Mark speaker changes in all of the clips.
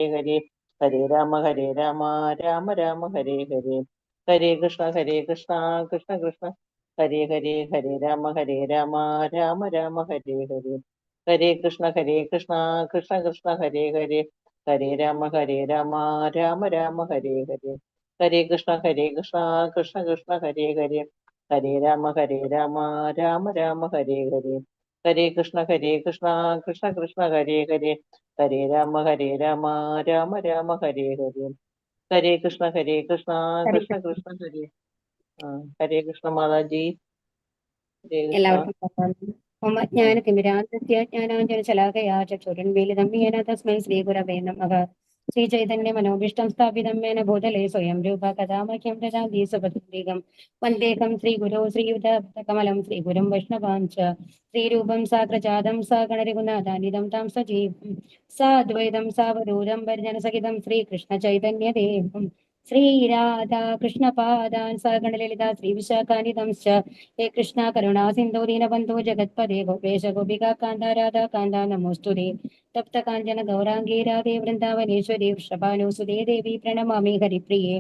Speaker 1: ഹരേ ഹരേ രാമ രാമ രാമ ഹരേ ഹരേ ഹരേ കൃഷ്ണ കൃഷ്ണ കൃഷ്ണ ഹരേ രാമ രാമ രാമ ഹരേ ഹരേ ഹരേ കൃഷ്ണ കൃഷ്ണ കൃഷ്ണ ഹരേ രാമ രാമ രാമ ഹരേ ഹരേ ഹരേ കൃഷ്ണ കൃഷ്ണ കൃഷ്ണ ഹരേ രാമ രാമ രാമ ഹരേ ഹരേ ഹരേ കൃഷ്ണ കൃഷ്ണ കൃഷ്ണ ഹരേ രാമ രാമ രാമ ഹരേ ഹരേ ഹരേ കൃഷ്ണ
Speaker 2: ഹരേ
Speaker 1: കൃഷ്ണ കൃഷ്ണ ഹരേ ഹരേ കൃഷ്ണ മാതാജി. ഹരേ കൃഷ്ണ.
Speaker 2: എല്ലാവർക്കും ജ്ഞാനാഞ്ജന ശലാകയാ ചക്ഷുരന്മീലിതം യേന തസ്മൈ ശ്രീഗുരവേ നമഃ. ശ്രീ ചൈതന്യ മനോഭീഷ്ടം സ്ഥാപിതം മേന ഭൂതലേ സ്വയം രൂപ കഥാമഹ്യം ദദാതി സുഭദ്രേകം വന്ദേഹം ശ്രീഗുരോ ശ്രീയുതകമലം ശ്രീഗുരും വൈഷ്ണവാഞ്ച ശ്രീരൂപം സാഗ്രജാതം സാഗണരഘുനാഥാനിധം താം സജീവം സാദ്വൈതം സാവധൂതം പരിജനസഹിതം ശ്രീകൃഷ്ണ ചൈതന്യദേവം ശ്രീരാധാകൃഷ്ണപാദാൻ സഗണലളിതാ ശ്രീവിശാഖാനിധംശ്ച ഹേ കൃഷ്ണ കരുണാ സിന്ധോ ദീനബന്ധോ ജഗത്പദേ ഗോപേശ ഗോപികാ കാന്ത രാധാ കാന്ത നമോസ്തുതേ തപ്ത കാഞ്ചന ഗൗരാംഗീ രാധേ വൃന്ദാവനേശ്വരി വൃഷഭാനുസുതേ ദേവി പ്രണമാമി ഹരിപ്രിയേ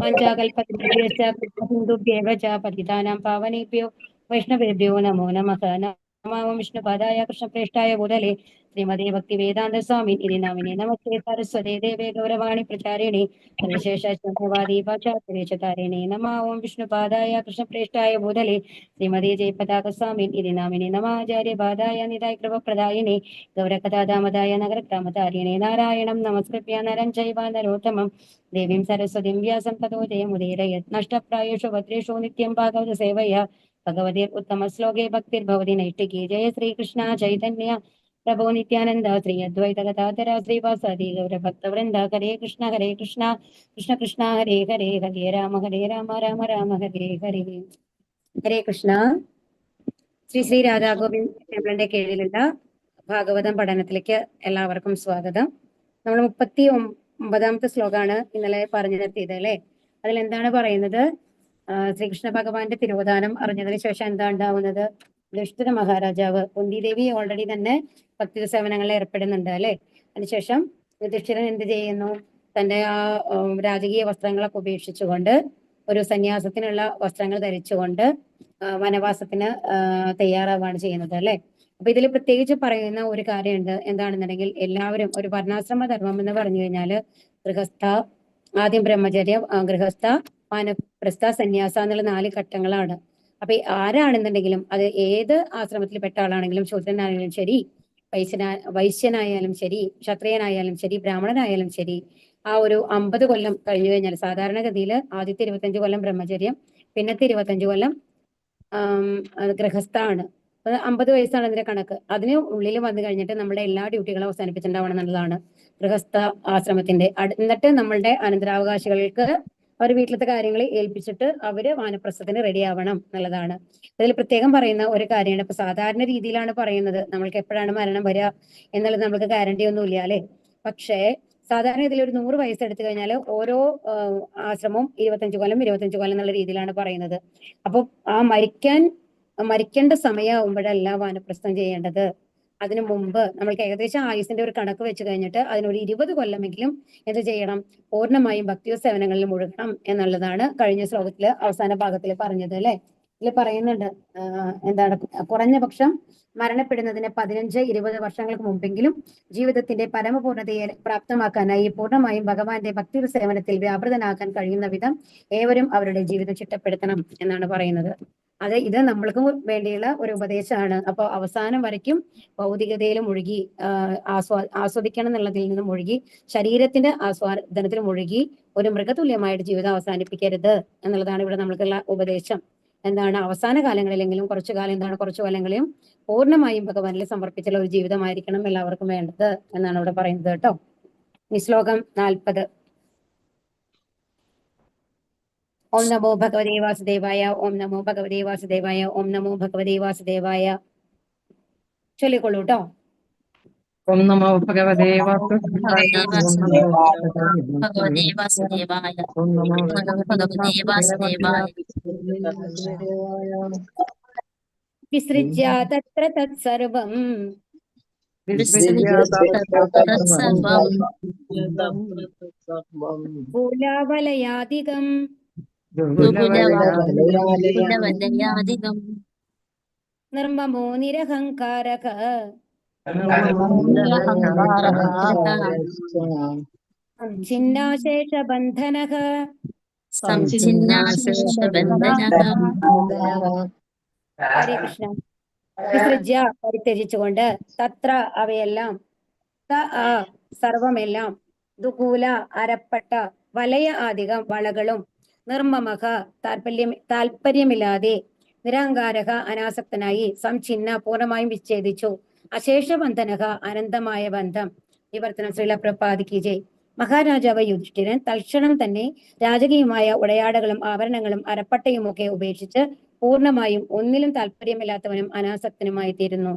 Speaker 2: പഞ്ചാകൽപതരുഭ്യശ്ച കൃഷ്ണസിന്ധുഭ്യേവ ച പതിതാനാം പാവനേഭ്യോ വൈഷ്ണവേഭ്യോ നമോ നമഃ. നമാമി വിഷ്ണുപാദായ കൃഷ്ണപ്രേഷ്ഠായ ഭൂതലേ ശ്രീമതേ ഭക്തി വേദാന്ത സ്വാമി ഇതി നാമിനെ നമസ്തേ സരസ്വതേ ദേവേ ഗൗരവാണി പ്രചാരിണി സർവശേഷവാദി പാചാര്യതാരിണി. നമാമി വിഷ്ണുപാദായ കൃഷ്ണപ്രേഷ്ഠായ ഭൂതലേ ശ്രീമതി ജയപതാക സ്വാമി ഇതി നാമിനെ നമാചാര്യപാദായ നിതായ കൃപപ്രദായിനെ ഗൗരകഥാദാമതായ നഗരഗ്രാമധാരിണേ. നാരായണം നമസ്കൃത്യ നരം ചൈവ നരോത്തമം ദേവീം സരസ്വതീം വ്യാസം തതോ ജയമുദീരയത്. നഷ്ടപ്രായേഷു ഭദ്രേഷു നിത്യം ഭാഗവത സേവയ ഭഗവതീർ ഉത്തമ ശ്ലോകേ ഭക്തിർഭവതി നൈഷ്ഠികി. ജയ ശ്രീകൃഷ്ണ ചൈതന്യ പ്രഭോ നിത്യാനന്ദ ശ്രീ അദ്വൈത ഗദാധര ശ്രീവാസാദി ഗൗരഭക്തവൃന്ദ. ഹരേ കൃഷ്ണ കൃഷ്ണ കൃഷ്ണ ഹരേ ഹരേ ഹരേ രാമ രാമ രാമ ഹരേ ഹരേ. ഹരേ കൃഷ്ണ. ശ്രീ രാധാഗോവിന്ദ് ടെമ്പിളിന്റെ കീഴിലുള്ള ഭാഗവതം പഠനത്തിലേക്ക് എല്ലാവർക്കും സ്വാഗതം. നമ്മൾ 39ാമത്തെ ശ്ലോകമാണ് ഇന്നലെ പറഞ്ഞു നിർത്തിയത് അല്ലെ. അതിലെന്താണ് പറയുന്നത്? ശ്രീകൃഷ്ണ ഭഗവാന്റെ തിരോധാനം അറിഞ്ഞതിന് ശേഷം എന്താ ഉണ്ടാവുന്നത്? യുധിഷ്ഠിര മഹാരാജാവ്, കുന്തിദേവി ഓൾറെഡി തന്നെ ഭക്തി സേവനങ്ങളിൽ ഏർപ്പെടുന്നുണ്ട് അല്ലെ. അതിനുശേഷം യുധിഷ്ഠിരൻ എന്ത് ചെയ്യുന്നു? തന്റെ ആ രാജകീയ വസ്ത്രങ്ങളൊക്കെ ഉപേക്ഷിച്ചുകൊണ്ട് ഒരു സന്യാസത്തിനുള്ള വസ്ത്രങ്ങൾ ധരിച്ചുകൊണ്ട് വനവാസത്തിന് തയ്യാറാവുകയാണ് ചെയ്യുന്നത് അല്ലെ. അപ്പൊ ഇതിൽ പ്രത്യേകിച്ച് പറയുന്ന ഒരു കാര്യമുണ്ട്. എന്താണെന്നുണ്ടെങ്കിൽ എല്ലാവരും ഒരു വർണ്ണാശ്രമ ധർമ്മം എന്ന് പറഞ്ഞു കഴിഞ്ഞാല് ഗൃഹസ്ഥ, ആദ്യം ബ്രഹ്മചര്യം, ഗൃഹസ്ഥ, വാനപ്രസ്ഥ, സന്യാസ എന്നുള്ള 4 ഘട്ടങ്ങളാണ്. അപ്പൊ ആരാണെന്നുണ്ടെങ്കിലും അത് ഏത് ആശ്രമത്തിൽ പെട്ട ആളാണെങ്കിലും, ശൂദ്രനായാലും ശരി, വൈശ്യനായാലും ശരി, ക്ഷത്രിയനായാലും ശരി, ബ്രാഹ്മണനായാലും ശരി, ആ ഒരു 50 കൊല്ലം കഴിഞ്ഞു കഴിഞ്ഞാൽ സാധാരണഗതിയിൽ ആദ്യത്തെ 25 കൊല്ലം ബ്രഹ്മചര്യം, പിന്നത്തെ 25 കൊല്ലം ഗൃഹസ്ഥാണ്. 50 വയസ്സാണ് അതിന്റെ കണക്ക്. അതിന് ഉള്ളിൽ വന്നു കഴിഞ്ഞിട്ട് നമ്മുടെ എല്ലാ ഡ്യൂട്ടികളും അവസാനിപ്പിച്ചിട്ടുണ്ടാവണം എന്നുള്ളതാണ് ഗൃഹസ്ഥ ആശ്രമത്തിന്റെ. എന്നിട്ട് നമ്മളുടെ അനന്തരാവകാശികൾക്ക് അവർ വീട്ടിലത്തെ കാര്യങ്ങൾ ഏൽപ്പിച്ചിട്ട് അവര് വാനപ്രസ്ഥത്തിന് റെഡി ആവണം എന്നുള്ളതാണ്. അതിൽ പ്രത്യേകം പറയുന്ന ഒരു കാര്യമാണ്. ഇപ്പൊ സാധാരണ രീതിയിലാണ് പറയുന്നത്, നമ്മൾക്ക് എപ്പോഴാണ് മരണം വരിക എന്നുള്ളത് നമുക്ക് ഗ്യാരണ്ടി ഒന്നും ഇല്ല അല്ലെ. പക്ഷേ സാധാരണ ഇതിൽ ഒരു 100 വയസ്സ് എടുത്തു കഴിഞ്ഞാൽ ഓരോ ആശ്രമവും 25 കൊല്ലം എന്നുള്ള രീതിയിലാണ് പറയുന്നത്. അപ്പൊ ആ മരിക്കേണ്ട സമയമാകുമ്പോഴല്ല വാനപ്രസ്ഥം ചെയ്യേണ്ടത്. അതിനു മുമ്പ് നമ്മൾക്ക് ഏകദേശം ആയുസിന്റെ ഒരു കണക്ക് വെച്ച് കഴിഞ്ഞിട്ട് അതിനൊരു 20 കൊല്ലമെങ്കിലും എന്ത് ചെയ്യണം? പൂർണ്ണമായും ഭക്തി സേവനങ്ങളിൽ മുഴുകണം എന്നുള്ളതാണ് കഴിഞ്ഞ ശ്ലോകത്തില് അവസാന ഭാഗത്തിൽ പറഞ്ഞത് അല്ലെ. ഇതിൽ പറയുന്നുണ്ട് എന്താണ്? കുറഞ്ഞ പക്ഷം മരണപ്പെടുന്നതിന് 15-20 വർഷങ്ങൾക്ക് മുമ്പെങ്കിലും ജീവിതത്തിന്റെ പരമപൂർണതയെ പ്രാപ്തമാക്കാനായി പൂർണ്ണമായും ഭഗവാന്റെ ഭക്തി സേവനത്തിൽ വ്യാപൃതനാക്കാൻ കഴിയുന്ന വിധം ഏവരും അവരുടെ ജീവിതം ചിട്ടപ്പെടുത്തണം എന്നാണ് പറയുന്നത്. ഇത് നമ്മൾക്കും വേണ്ടിയുള്ള ഒരു ഉപദേശമാണ്. അപ്പൊ അവസാനം വരയ്ക്കും ഭൗതികതയിൽ മുഴുകി ആസ്വദിക്കണം എന്നുള്ളതിൽ നിന്ന് മുഴുകി ശരീരത്തിന്റെ ആസ്വാദനത്തിൽ മുഴുകി ഒരു മൃഗതുല്യമായിട്ട് ജീവിതം അവസാനിപ്പിക്കരുത് എന്നുള്ളതാണ് ഇവിടെ നമ്മൾക്കുള്ള ഉപദേശം. എന്താണ്? അവസാന കാലങ്ങളിലെങ്കിലും കുറച്ചു കാലങ്ങളിലും പൂർണ്ണമായും ഭഗവാനിൽ സമർപ്പിച്ചുള്ള ഒരു ജീവിതമായിരിക്കണം എല്ലാവർക്കും വേണ്ടത് എന്നാണ് ഇവിടെ പറയുന്നത് കേട്ടോ. ഈ ശ്ലോകം 40. ഓം നമോ ഭഗവതേ വാസുദേവായ, ഓം നമോ ഭഗവതേ വാസുദേവായ, ഓം നമോ ഭഗവതേ വാസുദേവായ. ചൊല്ലിക്കൊള്ളൂ കേട്ടോ.
Speaker 3: ഓം നമോ ഭഗവതേ വാസുദേവായ, ഓം നമോ ഭഗവതേ വാസുദേവായ.
Speaker 2: വിസൃജ്യ തത്ര തത്സർവം
Speaker 3: വിസ്മൃതസർവം
Speaker 2: കുലവലയാധികം
Speaker 3: കുലവലയാധികം
Speaker 2: നിർമ്മമോ നിരഹങ്കാരക ചിന്നാശേഷബന്ധനഃ
Speaker 3: സംഛിന്നാശേഷബന്ധനഃ
Speaker 2: ഹരേ കൃഷ്ണ. വിസൃജ്യ പരിത്യജിച്ചുകൊണ്ട് തത്ര അവയെല്ലാം ആ സർവമെല്ലാം ദുകൂല അരപ്പട്ട വലയ ആധികം വളകളും നിർമ്മമക താല്പര്യമില്ലാതെ നിരഹങ്കാരക അനാസക്തനായി സംഛിന്ന പൂർണ്ണമായും വിച്ഛേദിച്ചു അശേഷബന്ധനക അനന്തമായ ബന്ധം. വിവർത്തനം ശ്രീല പ്രപാദിക്ക് ജയ്. മഹാരാജാവ് യുധിഷ്ഠിരൻ തൽക്ഷണം തന്നെ രാജകീയമായ ഉടയാടകളും ആഭരണങ്ങളും അരപ്പട്ടയുമൊക്കെ ഉപേക്ഷിച്ച് പൂർണ്ണമായും ഒന്നിലും താല്പര്യമില്ലാത്തവനും അനാസക്തനുമായി തീരുന്നു.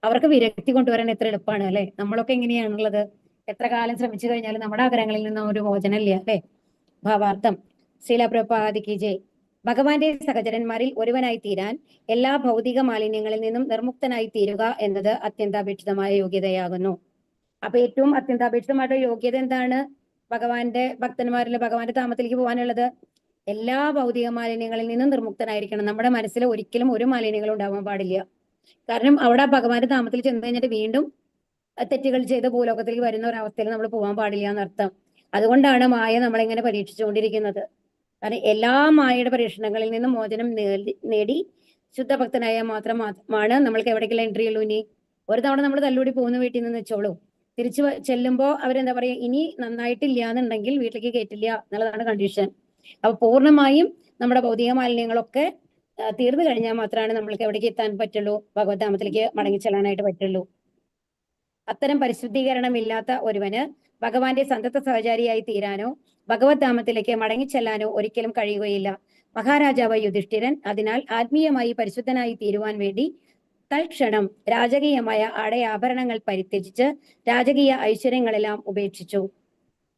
Speaker 2: അവർക്ക് വിരക്തി കൊണ്ടുവരാൻ എത്ര എളുപ്പമാണ് അല്ലെ? നമ്മളൊക്കെ എങ്ങനെയാണുള്ളത്? എത്ര കാലം ശ്രമിച്ചു കഴിഞ്ഞാലും നമ്മുടെ ആഗ്രഹങ്ങളിൽ നിന്ന് ഒരു മോചനമില്ല അല്ലെ? ഭാവാർത്ഥം ശ്രീല പ്രപാദിക്ക് ജയ്. ഭഗവാന്റെ സഹചരന്മാരിൽ ഒരുവനായി തീരാൻ എല്ലാ ഭൗതിക മാലിന്യങ്ങളിൽ നിന്നും നിർമുക്തനായി തീരുക എന്നത് അത്യന്താപേക്ഷിതമായ യോഗ്യതയാകുന്നു. അപ്പൊ ഏറ്റവും അത്യന്താപേക്ഷിതമായിട്ട് യോഗ്യത എന്താണ്? ഭഗവാന്റെ ഭക്തന്മാരിൽ ഭഗവാന്റെ ധാമത്തിലേക്ക് പോകാനുള്ളത് എല്ലാ ഭൗതിക മാലിന്യങ്ങളിൽ നിന്നും നിർമുക്തനായിരിക്കണം. നമ്മുടെ മനസ്സിൽ ഒരിക്കലും ഒരു മാലിന്യങ്ങളും ഉണ്ടാവാൻ പാടില്ല. കാരണം അവിടെ ഭഗവാന്റെ ധാമത്തിൽ ചെന്ന് കഴിഞ്ഞിട്ട് വീണ്ടും തെറ്റുകൾ ചെയ്ത് ഭൂലോകത്തിലേക്ക് വരുന്ന ഒരവസ്ഥയിൽ നമ്മൾ പോകാൻ പാടില്ല എന്നർത്ഥം. അതുകൊണ്ടാണ് മായ നമ്മളിങ്ങനെ പരീക്ഷിച്ചുകൊണ്ടിരിക്കുന്നത്. കാരണം എല്ലാ മായയുടെ പരീക്ഷണങ്ങളിൽ നിന്നും മോചനം നേടി ശുദ്ധഭക്തനായ മാത്രമാണ് നമ്മൾക്ക് എവിടേക്കുള്ള എൻട്രി ഉള്ളൂ. ഇനി ഒരു തവണ നമ്മൾ തല്ലൂടി പോകുന്ന വീട്ടിൽ നിന്ന് വെച്ചോളൂ. തിരിച്ചു ചെല്ലുമ്പോ അവരെന്താ പറയാ, ഇനി നന്നായിട്ടില്ല എന്നുണ്ടെങ്കിൽ വീട്ടിലേക്ക് കയറ്റില്ല എന്നുള്ളതാണ് കണ്ടീഷൻ. അപ്പൊ പൂർണ്ണമായും നമ്മുടെ ഭൗതിക മാലിന്യങ്ങളൊക്കെ തീർന്നു കഴിഞ്ഞാൽ മാത്രമാണ് നമ്മൾക്ക് എവിടേക്ക് എത്താൻ പറ്റുള്ളൂ, ഭഗവത് ധാമത്തിലേക്ക് മടങ്ങിച്ചെല്ലാനായിട്ട് പറ്റുള്ളൂ. അത്തരം പരിശുദ്ധീകരണം ഇല്ലാത്ത ഒരുവന് ഭഗവാന്റെ സന്തത സഹചാരിയായി തീരാനോ ഭഗവത് ധാമത്തിലേക്ക് മടങ്ങിച്ചെല്ലാനോ ഒരിക്കലും കഴിയുകയില്ല. മഹാരാജാവ് യുധിഷ്ഠിരൻ അതിനാൽ ആത്മീയമായി പരിശുദ്ധനായി തീരുവാൻ വേണ്ടി തൽക്ഷണം രാജകീയമായ ആടയാഭരണങ്ങൾ പരിത്യജിച്ച് രാജകീയ ഐശ്വര്യങ്ങളെല്ലാം ഉപേക്ഷിച്ചു.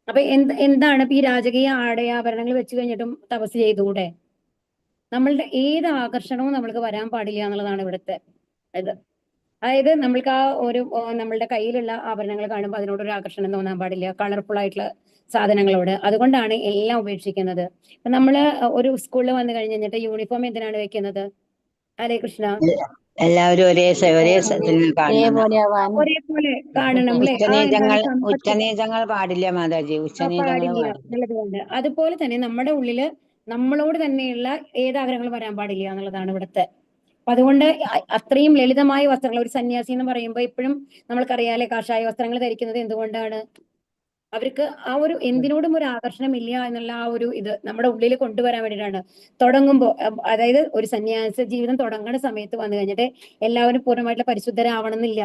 Speaker 2: അപ്പൊ എന്താണ് ഈ രാജകീയ ആടയാഭരണങ്ങൾ വെച്ച് കഴിഞ്ഞിട്ടും തപസ് ചെയ്തുകൂടെ? നമ്മളുടെ ഏത് ആകർഷണവും നമ്മൾക്ക് വരാൻ പാടില്ല എന്നുള്ളതാണ് ഇവിടുത്തെ ഇത്. അതായത് നമ്മൾക്ക് ആ ഒരു നമ്മളുടെ കയ്യിലുള്ള ആഭരണങ്ങൾ കാണുമ്പോൾ അതിനോടൊരു ആകർഷണം തോന്നാൻ പാടില്ല, കളർഫുൾ ആയിട്ടുള്ള സാധനങ്ങളോട്. അതുകൊണ്ടാണ് എല്ലാം ഉപേക്ഷിക്കുന്നത്. ഇപ്പൊ നമ്മള് ഒരു സ്കൂളിൽ വന്നു കഴിഞ്ഞിട്ട് യൂണിഫോം എന്തിനാണ് വെക്കുന്നത്? ഹരേ കൃഷ്ണ.
Speaker 4: എല്ലാവരും ഒരേപോലെ
Speaker 2: കാണണം അല്ലെ?
Speaker 4: ഉച്ചനീചങ്ങൾ പാടില്ല മാതാജി, ഉച്ചനീചങ്ങൾ
Speaker 2: പാടില്ല. അതുപോലെ തന്നെ നമ്മുടെ ഉള്ളില് നമ്മളോട് തന്നെയുള്ള ഏതാഗ്രഹങ്ങൾ വരാൻ പാടില്ല എന്നുള്ളതാണ് ഇവിടുത്തെ. അപ്പൊ അതുകൊണ്ട് അത്രയും ലളിതമായ വസ്ത്രങ്ങൾ, ഒരു സന്യാസി എന്ന് പറയുമ്പോൾ ഇപ്പോഴും നമ്മൾക്കറിയാലേ കാഷായ വസ്ത്രങ്ങൾ ധരിക്കുന്നത് എന്തുകൊണ്ടാണ്? അവർക്ക് ആ ഒരു എന്തിനോടും ഒരു ആകർഷണം ഇല്ല എന്നുള്ള ആ ഒരു ഇത് നമ്മുടെ ഉള്ളിൽ കൊണ്ടുവരാൻ വേണ്ടിയിട്ടാണ്. തുടങ്ങുമ്പോൾ, അതായത് ഒരു സന്യാസ ജീവിതം തുടങ്ങുന്ന സമയത്ത് വന്നു കഴിഞ്ഞിട്ട് എല്ലാവരും പൂർണ്ണമായിട്ടുള്ള പരിശുദ്ധരാവണം എന്നില്ല.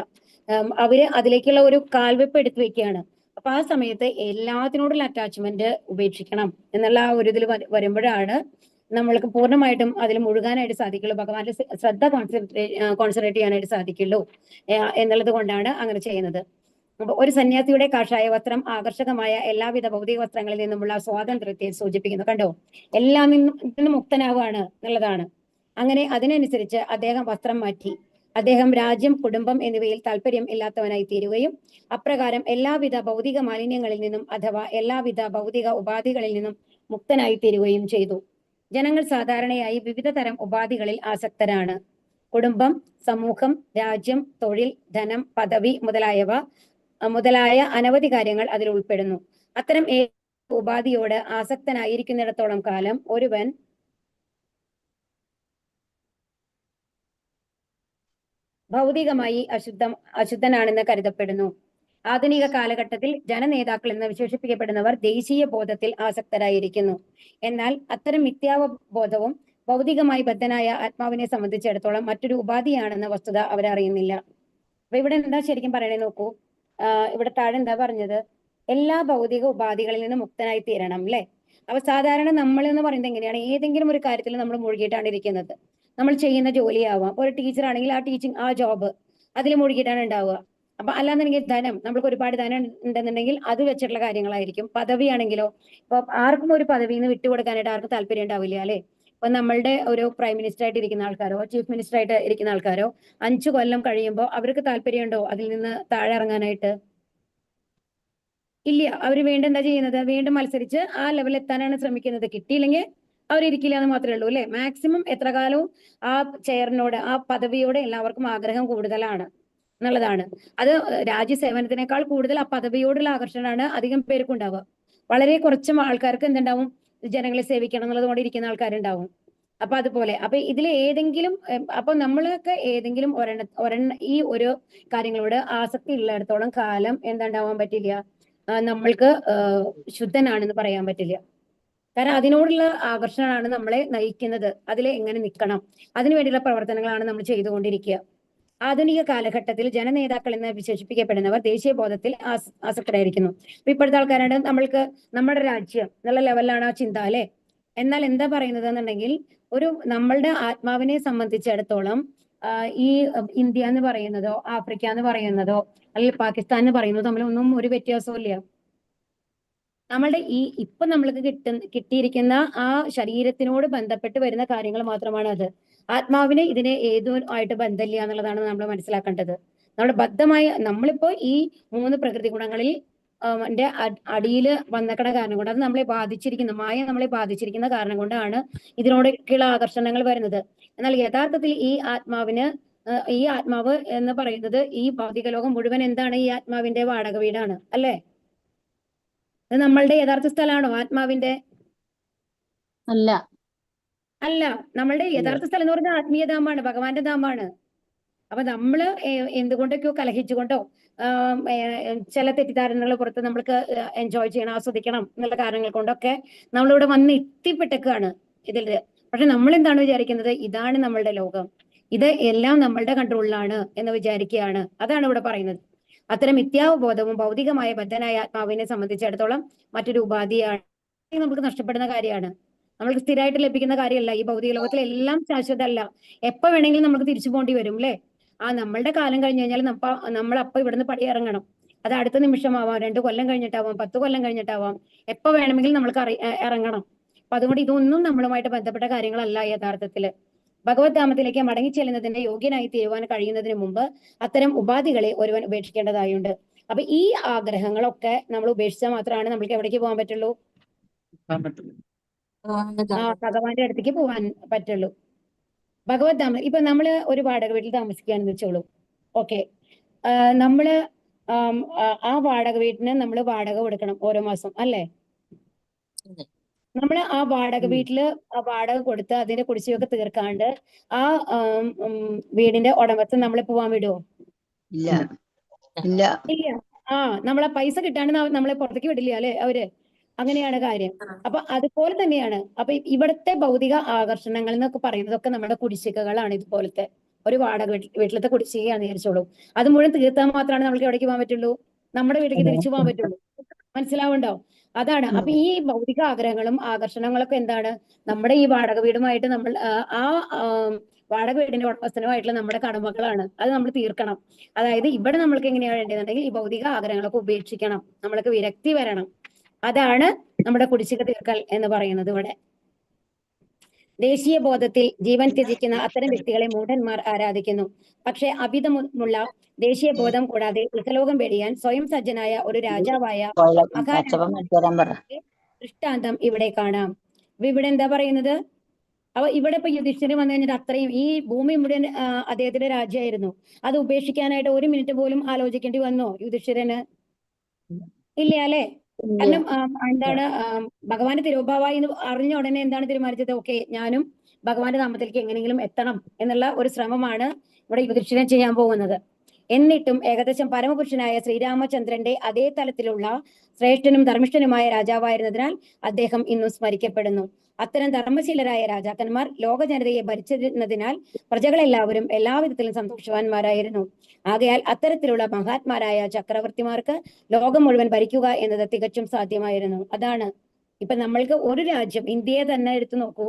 Speaker 2: അവര് അതിലേക്കുള്ള ഒരു കാൽവെപ്പ് എടുത്തു വെക്കുകയാണ്. അപ്പൊ ആ സമയത്ത് എല്ലാത്തിനോടുള്ള അറ്റാച്ച്മെന്റ് ഉപേക്ഷിക്കണം എന്നുള്ള ആ ഒരു ഇതിൽ വരുമ്പോഴാണ് നമ്മൾക്ക് പൂർണ്ണമായിട്ടും അതിൽ മുഴുകാനായിട്ട് സാധിക്കുള്ളൂ, ഭഗവാന്റെ ശ്രദ്ധ കോൺസെൻട്രേറ്റ് ചെയ്യാനായിട്ട് സാധിക്കുള്ളൂ എന്നുള്ളത് കൊണ്ടാണ് അങ്ങനെ ചെയ്യുന്നത്. ഒരു സന്യാസിയുടെ കാഷായ വസ്ത്രം ആകർഷകമായ എല്ലാവിധ ഭൗതിക വസ്ത്രങ്ങളിൽ നിന്നുമുള്ള സ്വാതന്ത്ര്യത്തെ സൂചിപ്പിക്കുന്നു. കണ്ടോ, എല്ലാം നിന്നും മുക്തനാവുകയാണ് എന്നുള്ളതാണ്. അങ്ങനെ അതിനനുസരിച്ച് അദ്ദേഹം വസ്ത്രം മാറ്റി. അദ്ദേഹം രാജ്യം, കുടുംബം എന്നിവയിൽ താല്പര്യം ഇല്ലാത്തവനായി തീരുകയും അപ്രകാരം എല്ലാവിധ ഭൗതിക മാലിന്യങ്ങളിൽ നിന്നും അഥവാ എല്ലാവിധ ഭൗതിക ഉപാധികളിൽ നിന്നും മുക്തനായി തീരുകയും ചെയ്തു. ജനങ്ങൾ സാധാരണയായി വിവിധ തരം ഉപാധികളിൽ ആസക്തരാണ്. കുടുംബം, സമൂഹം, രാജ്യം, തൊഴിൽ, ധനം, പദവി മുതലായ അനവധി കാര്യങ്ങൾ അതിൽ ഉൾപ്പെടുന്നു. അത്തരം ഉപാധിയോട് ആസക്തനായിരിക്കുന്നിടത്തോളം കാലം ഒരുവൻ ഭൗതികമായി അശുദ്ധനാണെന്ന് കരുതപ്പെടുന്നു. ആധുനിക കാലഘട്ടത്തിൽ ജനനേതാക്കൾ എന്ന് വിശേഷിപ്പിക്കപ്പെടുന്നവർ ദേശീയ ബോധത്തിൽ ആസക്തരായിരിക്കുന്നു. എന്നാൽ അത്തരം മിഥ്യാബോധവും ഭൗതികമായി ബദ്ധനായ ആത്മാവിനെ സംബന്ധിച്ചിടത്തോളം മറ്റൊരു ഉപാധിയാണെന്ന വസ്തുത അവരറിയുന്നില്ല. അപ്പൊ ഇവിടെ എന്താ ശരിക്കും പറയണേ നോക്കൂ. ഇവിടെ താഴെ എന്താ പറഞ്ഞത്? എല്ലാ ഭൗതിക ഉപാധികളിൽ നിന്ന് മുക്തനായി തീരണം അല്ലെ? അപ്പൊ സാധാരണ നമ്മൾ എന്ന് പറയുന്നത് എങ്ങനെയാണ്? ഏതെങ്കിലും ഒരു കാര്യത്തിൽ നമ്മൾ മുഴുകിയിട്ടാണ് ഇരിക്കുന്നത്. നമ്മൾ ചെയ്യുന്ന ജോലിയാവാം, ഒരു ടീച്ചർ ആണെങ്കിൽ ആ ജോബ് അതിൽ മുഴുകിയിട്ടാണ് ഉണ്ടാവുക. അപ്പൊ അല്ലാന്നുണ്ടെങ്കിൽ ധനം, നമ്മൾക്ക് ഒരുപാട് ധനം ഉണ്ടെന്നുണ്ടെങ്കിൽ അത് വെച്ചിട്ടുള്ള കാര്യങ്ങളായിരിക്കും. പദവി ആണെങ്കിലോ, ഇപ്പൊ ആർക്കും ഒരു പദവിയിൽ നിന്ന് വിട്ടുകൊടുക്കാനായിട്ട് ആർക്കും താല്പര്യം ഉണ്ടാവില്ല അല്ലെ? ഇപ്പൊ നമ്മളുടെ ഒരു പ്രൈം മിനിസ്റ്റർ ആയിട്ട് ഇരിക്കുന്ന ആൾക്കാരോ ചീഫ് മിനിസ്റ്റർ ആയിട്ട് ഇരിക്കുന്ന ആൾക്കാരോ 5 കൊല്ലം കഴിയുമ്പോൾ അവർക്ക് താല്പര്യമുണ്ടോ അതിൽ നിന്ന് താഴെ ഇറങ്ങാനായിട്ട്? ഇല്ല. അവർ വീണ്ടും എന്താ ചെയ്യുന്നത്? വീണ്ടും മത്സരിച്ച് ആ ലെവലിൽ എത്താനാണ് ശ്രമിക്കുന്നത്. കിട്ടിയില്ലെങ്കിൽ അവരിരിക്കില്ല എന്ന് മാത്രമേ ഉള്ളൂ അല്ലെ? മാക്സിമം എത്ര കാലവും ആ ചെയറിനോട് ആ പദവിയോട് എല്ലാവർക്കും ആഗ്രഹം കൂടുതലാണ് എന്നുള്ളതാണ്. അത് രാജ്യസേവനത്തിനേക്കാൾ കൂടുതൽ ആ പദവിയോടുള്ള ആകർഷണമാണ് അധികം പേർക്കും ഉണ്ടാവുക. വളരെ കുറച്ച് ആൾക്കാർക്ക് എന്തുണ്ടാവും? ജനങ്ങളെ സേവിക്കണം എന്നുള്ളത് കൊണ്ട് ഇരിക്കുന്ന ആൾക്കാരുണ്ടാവും. അപ്പൊ അതുപോലെ അപ്പൊ ഇതിൽ ഏതെങ്കിലും അപ്പൊ നമ്മളൊക്കെ ഏതെങ്കിലും ഈ ഒരു കാര്യങ്ങളോട് ആസക്തി ഉള്ളിടത്തോളം കാലം എന്താണ്ടാവാൻ പറ്റില്ല, നമ്മൾക്ക് ശുദ്ധനാണെന്ന് പറയാൻ പറ്റില്ല. കാരണം അതിനോടുള്ള ആകർഷണമാണ് നമ്മളെ നയിക്കുന്നത്. അതിൽ എങ്ങനെ നിൽക്കണം, അതിനു വേണ്ടിയുള്ള പ്രവർത്തനങ്ങളാണ് നമ്മൾ ചെയ്തുകൊണ്ടിരിക്കുക. ആധുനിക കാലഘട്ടത്തിൽ ജനനേതാക്കൾ എന്ന് വിശേഷിപ്പിക്കപ്പെടുന്നവർ ദേശീയ ബോധത്തിൽ ആസക്തരായിരിക്കുന്നു. അപ്പൊ ഇപ്പോഴത്തെ ആൾക്കാരാണ് നമ്മൾക്ക് നമ്മുടെ രാജ്യം എന്നുള്ള ലെവലിലാണ് ആ ചിന്ത അല്ലെ. എന്നാൽ എന്താ പറയുന്നത് എന്നുണ്ടെങ്കിൽ നമ്മളുടെ ആത്മാവിനെ സംബന്ധിച്ചിടത്തോളം ഈ ഇന്ത്യ എന്ന് പറയുന്നതോ ആഫ്രിക്ക എന്ന് പറയുന്നതോ അല്ലെങ്കിൽ പാകിസ്ഥാൻ എന്ന് പറയുന്നതോ തമ്മിലൊന്നും ഒരു വ്യത്യാസവും ഇല്ല. നമ്മളുടെ ഇപ്പൊ നമ്മൾക്ക് കിട്ടിയിരിക്കുന്ന ആ ശരീരത്തിനോട് ബന്ധപ്പെട്ട് വരുന്ന കാര്യങ്ങൾ മാത്രമാണ് അത്. ആത്മാവിന് ഇതിനെ ആയിട്ട് ബന്ധമില്ല എന്നുള്ളതാണ് നമ്മൾ മനസ്സിലാക്കേണ്ടത്. നമ്മുടെ ബദ്ധമായ നമ്മളിപ്പോ ഈ 3 പ്രകൃതി ഗുണങ്ങളിൽ അടിയിൽ വന്നേക്കണ കാരണം കൊണ്ട് അത് നമ്മളെ ബാധിച്ചിരിക്കുന്ന നമ്മളെ ബാധിച്ചിരിക്കുന്ന കാരണം കൊണ്ടാണ് ഇതിനോടൊക്കെയുള്ള ആകർഷണങ്ങൾ വരുന്നത്. എന്നാൽ യഥാർത്ഥത്തിൽ ഈ ആത്മാവ് എന്ന് പറയുന്നത് ഈ ഭൗതിക ലോകം മുഴുവൻ എന്താണ്? ഈ ആത്മാവിന്റെ വാടക വീടാണ് അല്ലെ? അത് നമ്മളുടെ യഥാർത്ഥ സ്ഥലമാണോ ആത്മാവിന്റെ?
Speaker 3: അല്ല.
Speaker 2: അല്ല. നമ്മളുടെ യഥാർത്ഥ സ്ഥലം എന്ന് പറഞ്ഞാൽ ആത്മീയധാമാണ്, ഭഗവാന്റെ ധാമാണ്. അപ്പൊ നമ്മള് എന്തുകൊണ്ടൊക്കെയോ കലഹിച്ചുകൊണ്ടോ ചില തെറ്റിദ്ധാരണകൾ പുറത്ത് നമ്മൾക്ക് എൻജോയ് ചെയ്യണം, ആസ്വദിക്കണം എന്നുള്ള കാരണങ്ങൾ കൊണ്ടൊക്കെ നമ്മളിവിടെ വന്ന് എത്തിപ്പെട്ടേക്കാണ് ഇതില്. പക്ഷെ നമ്മൾ എന്താണ് വിചാരിക്കുന്നത്? ഇതാണ് നമ്മളുടെ ലോകം, ഇത് എല്ലാം നമ്മളുടെ കൺട്രോളിലാണ് എന്ന് വിചാരിക്കുകയാണ്. അതാണ് ഇവിടെ പറയുന്നത്. അത്തരം മിഥ്യാവബോധവും ഭൗതികമായ ബദ്ധനായ ആത്മാവിനെ സംബന്ധിച്ചിടത്തോളം മറ്റൊരു ഉപാധിയാണ്, നമുക്ക് നഷ്ടപ്പെടുന്ന കാര്യമാണ്. നമ്മൾക്ക് സ്ഥിരമായിട്ട് ലഭിക്കുന്ന കാര്യമല്ല. ഈ ഭൗതിക ലോകത്തിലെ എല്ലാം ശാശ്വതമല്ല. എപ്പോ വേണമെങ്കിലും നമുക്ക് തിരിച്ചു പോകേണ്ടി വരും അല്ലെ? നമ്മളുടെ കാലം കഴിഞ്ഞു കഴിഞ്ഞാൽ നമ്മൾ അപ്പൊ ഇവിടുന്ന് പടി ഇറങ്ങണം. അത് അടുത്ത നിമിഷമാവാം, 2 കൊല്ലം കഴിഞ്ഞിട്ടാവാം, 10 കൊല്ലം കഴിഞ്ഞിട്ടാവാം, എപ്പോ വേണമെങ്കിലും നമ്മൾക്ക് ഇറങ്ങണം. അപ്പൊ അതുകൊണ്ട് ഇതൊന്നും നമ്മളുമായിട്ട് ബന്ധപ്പെട്ട കാര്യങ്ങളല്ല യഥാർത്ഥത്തില്. ഭഗവത് ധാമത്തിലേക്ക് മടങ്ങി ചെല്ലുന്നതിന്റെ യോഗ്യനായി തീരുവാൻ കഴിയുന്നതിന് മുമ്പ് അത്തരം ഉപാധികളെ ഒരുവൻ ഉപേക്ഷിക്കേണ്ടതായുണ്ട്. അപ്പൊ ഈ ആഗ്രഹങ്ങളൊക്കെ നമ്മൾ ഉപേക്ഷിച്ചാൽ മാത്രമാണ് നമ്മൾക്ക് എവിടേക്ക് പോകാൻ പറ്റുള്ളൂ? ഭഗവാന്റെ അടുത്തേക്ക് പോകാൻ പറ്റുള്ളൂ. ഭഗവത് ധാമ ഇപ്പൊ നമ്മള് ഒരു വാടക വീട്ടിൽ താമസിക്കുകയാണെന്ന് വെച്ചോളൂ. ഓക്കെ, നമ്മള് ആ വാടക വീട്ടിന് നമ്മൾ വാടക കൊടുക്കണം ഓരോ മാസം അല്ലേ? നമ്മള് ആ വാടക വീട്ടില് വാടക കൊടുത്ത് അതിന്റെ കുടിശ്ശികയൊക്കെ തീർക്കാണ്ട് ആ വീടിന്റെ ഉടമസ്ഥൻ നമ്മളെ പോവാൻ വിടുവോ?
Speaker 4: ഇല്ല ഇല്ല
Speaker 2: ഇല്ല. നമ്മളെ പൈസ കിട്ടാണ്ട് നമ്മളെ പുറത്തേക്ക് വിടില്ല അല്ലെ അവര്. അങ്ങനെയാണ് കാര്യം. അപ്പൊ അതുപോലെ തന്നെയാണ്. അപ്പൊ ഇവിടുത്തെ ഭൗതിക ആകർഷണങ്ങൾ എന്നൊക്കെ പറയുന്നതൊക്കെ നമ്മുടെ കുടിശ്ശികകളാണ്. ഇതുപോലത്തെ ഒരു വാടക വീട്ടിലത്തെ കുടിശ്ശികയാണെന്ന് വിചാരിച്ചോളൂ. അത് മുഴുവൻ തീർത്താൽ മാത്രമാണ് നമ്മൾക്ക് എവിടേക്ക് പോകാൻ പറ്റുള്ളൂ? നമ്മുടെ വീട്ടിലേക്ക് തിരിച്ചു പോകാൻ പറ്റുള്ളൂ. മനസ്സിലാവുണ്ടോ? അതാണ്. അപ്പൊ ഈ ഭൗതിക ആഗ്രഹങ്ങളും ആകർഷണങ്ങളൊക്കെ എന്താണ്? നമ്മുടെ ഈ വാടക വീടുമായിട്ട് നമ്മൾ വാടക വീടിന്റെ ഉടമസ്ഥനുമായിട്ടുള്ള നമ്മുടെ കടമകളാണ്. അത് നമ്മൾ തീർക്കണം. അതായത് ഇവിടെ നമ്മൾക്ക് എങ്ങനെയാണ് വേണ്ടതെന്നുണ്ടെങ്കിൽ ഈ ഭൗതിക ആഗ്രഹങ്ങളൊക്കെ ഉപേക്ഷിക്കണം, നമ്മൾക്ക് വിരക്തി വരണം. അതാണ് നമ്മുടെ കുടിശ്ശിക തീർക്കൽ എന്ന് പറയുന്നത് ഇവിടെ. ദേശീയ ബോധത്തിൽ ജീവൻ ത്യജിക്കുന്ന അത്തരം വ്യക്തികളെ മൂഢന്മാർ ആരാധിക്കുന്നു. പക്ഷെ അഭിതമുള്ള ദേശീയ ബോധം കൂടാതെ ഇഹലോകം വെടിയാൻ സ്വയം സജ്ജനായ ഒരു രാജാവായ ദൃഷ്ടാന്തം ഇവിടെ കാണാം. ഇവിടെ എന്താ പറയുന്നത്? അപ്പൊ ഇവിടെ ഇപ്പൊ യുധിഷ്ഠിരൻ വന്നു കഴിഞ്ഞിട്ട് അത്രയും ഈ ഭൂമി മുഴുവൻ അദ്ദേഹത്തിന്റെ രാജ്യമായിരുന്നു. അത് ഉപേക്ഷിക്കാനായിട്ട് 1 മിനിറ്റ് പോലും ആലോചിക്കേണ്ടി വന്നോ യുധിഷ്ഠിരന്? ഇല്ല അല്ലെ? കാരണം എന്താണ്, ഭഗവാന്റെ തിരുഭാവായി എന്ന് അറിഞ്ഞ ഉടനെ എന്താണ് തീരുമാനിച്ചത്? ഓക്കെ, ഞാനും ഭഗവാന്റെ നാമത്തിലേക്ക് എങ്ങനെയെങ്കിലും എത്തണം എന്നുള്ള ഒരു ശ്രമമാണ് ഇവിടെ യുധിഷ്ഠിരൻ ചെയ്യാൻ പോകുന്നത്. എന്നിട്ടും ഏകദേശം പരമപുരുഷനായ ശ്രീരാമചന്ദ്രന്റെ അതേ തലത്തിലുള്ള ശ്രേഷ്ഠനും ധർമ്മിഷ്ഠനുമായ രാജാവായിരുന്നതിനാൽ അദ്ദേഹം ഇന്നും സ്മരിക്കപ്പെടുന്നു. അത്തരം ധർമ്മശീലരായ രാജാക്കന്മാർ ലോക ജനതയെ ഭരിച്ചിരുന്നതിനാൽ പ്രജകളെല്ലാവരും എല്ലാവിധത്തിലും സന്തോഷവാന്മാരായിരുന്നു. ആകയാൽ അത്തരത്തിലുള്ള മഹാത്മാരായ ചക്രവർത്തിമാർക്ക് ലോകം മുഴുവൻ ഭരിക്കുക എന്നത് തികച്ചും സാധ്യമായിരുന്നു. അതാണ് ഇപ്പൊ നമ്മൾക്ക് ഒരു രാജ്യം, ഇന്ത്യയെ തന്നെ എടുത്തു നോക്കൂ,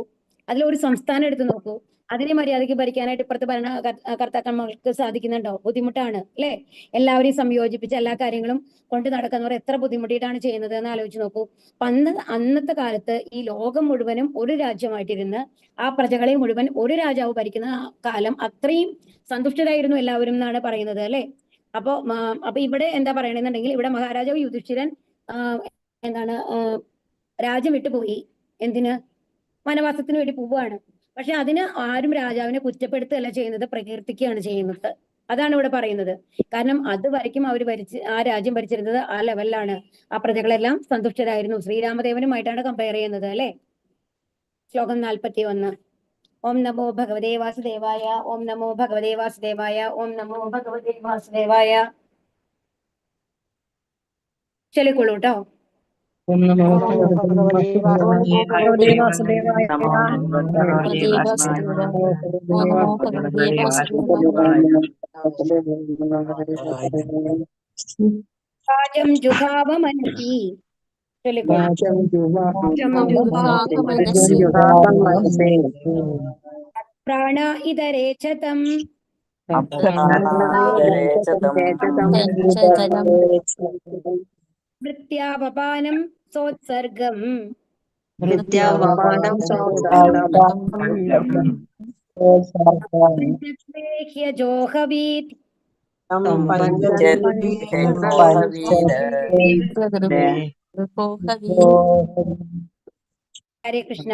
Speaker 2: അതിലൊരു സംസ്ഥാനം എടുത്തു നോക്കൂ, അതിനെ മര്യാദയ്ക്ക് ഭരിക്കാനായിട്ട് ഇപ്പുറത്തെ കർത്താക്കന്മാർക്ക് സാധിക്കുന്നുണ്ടോ? ബുദ്ധിമുട്ടാണ് അല്ലെ? എല്ലാവരെയും സംയോജിപ്പിച്ച് എല്ലാ കാര്യങ്ങളും കൊണ്ട് നടക്കുന്നവർ എത്ര ബുദ്ധിമുട്ടിയിട്ടാണ് ചെയ്യുന്നത് എന്ന് ആലോചിച്ച് നോക്കൂ. അന്നത്തെ കാലത്ത് ഈ ലോകം മുഴുവനും ഒരു രാജ്യമായിട്ടിരുന്ന് ആ പ്രജകളെ മുഴുവൻ ഒരു രാജാവ് ഭരിക്കുന്ന കാലം അത്രയും സന്തുഷ്ടരായിരുന്നു എല്ലാവരും എന്നാണ് പറയുന്നത് അല്ലെ? അപ്പൊ ഇവിടെ എന്താ പറയണെന്നുണ്ടെങ്കിൽ ഇവിടെ മഹാരാജാവ് യുധിഷ്ഠിരൻ എന്താണ് രാജ്യം വിട്ടുപോയി. എന്തിന്? വനവാസത്തിന് വേണ്ടി പോവുകയാണ്. പക്ഷെ അതിന് ആരും രാജാവിനെ കുറ്റപ്പെടുത്തുകയല്ല ചെയ്യുന്നത്, പ്രകീർത്തിക്കുകയാണ് ചെയ്യുന്നത്. അതാണ് ഇവിടെ പറയുന്നത്. കാരണം അതുവരയ്ക്കും അവർ ആ രാജ്യം ഭരിച്ചിരുന്നത് ആ ലെവലിലാണ്. ആ പ്രജകളെല്ലാം സന്തുഷ്ടരായിരുന്നു. ശ്രീരാമദേവനുമായിട്ടാണ് കമ്പയർ ചെയ്യുന്നത് അല്ലെ? ശ്ലോകം 41. ഓം നമോ ഭഗവതേ വാസുദേവായ. ഓം നമോ ഭഗവതേ വാസുദേവായ. ഓം നമോ ഭഗവതേ വാസുദേവായ. ചൊല്ലിക്കൊള്ളൂ കേട്ടോ.
Speaker 3: ഓം നമോ ഭഗവതേ
Speaker 1: ഭഗവതേ
Speaker 3: വാസുദേവായ.
Speaker 1: നമോ ഭഗവതേ
Speaker 3: ഓം നമോ ഭഗവതേ വാസുദേവായ.
Speaker 2: രാജം ജുഹാവ മനസി. ചൊല്ലിക്കൊള്ളൂ. പ്രാണ ഇതരേ ച തം വൃത്യാവപാനം സോത്സർഗം ജോഹവീത് ഹരേ കൃഷ്ണ.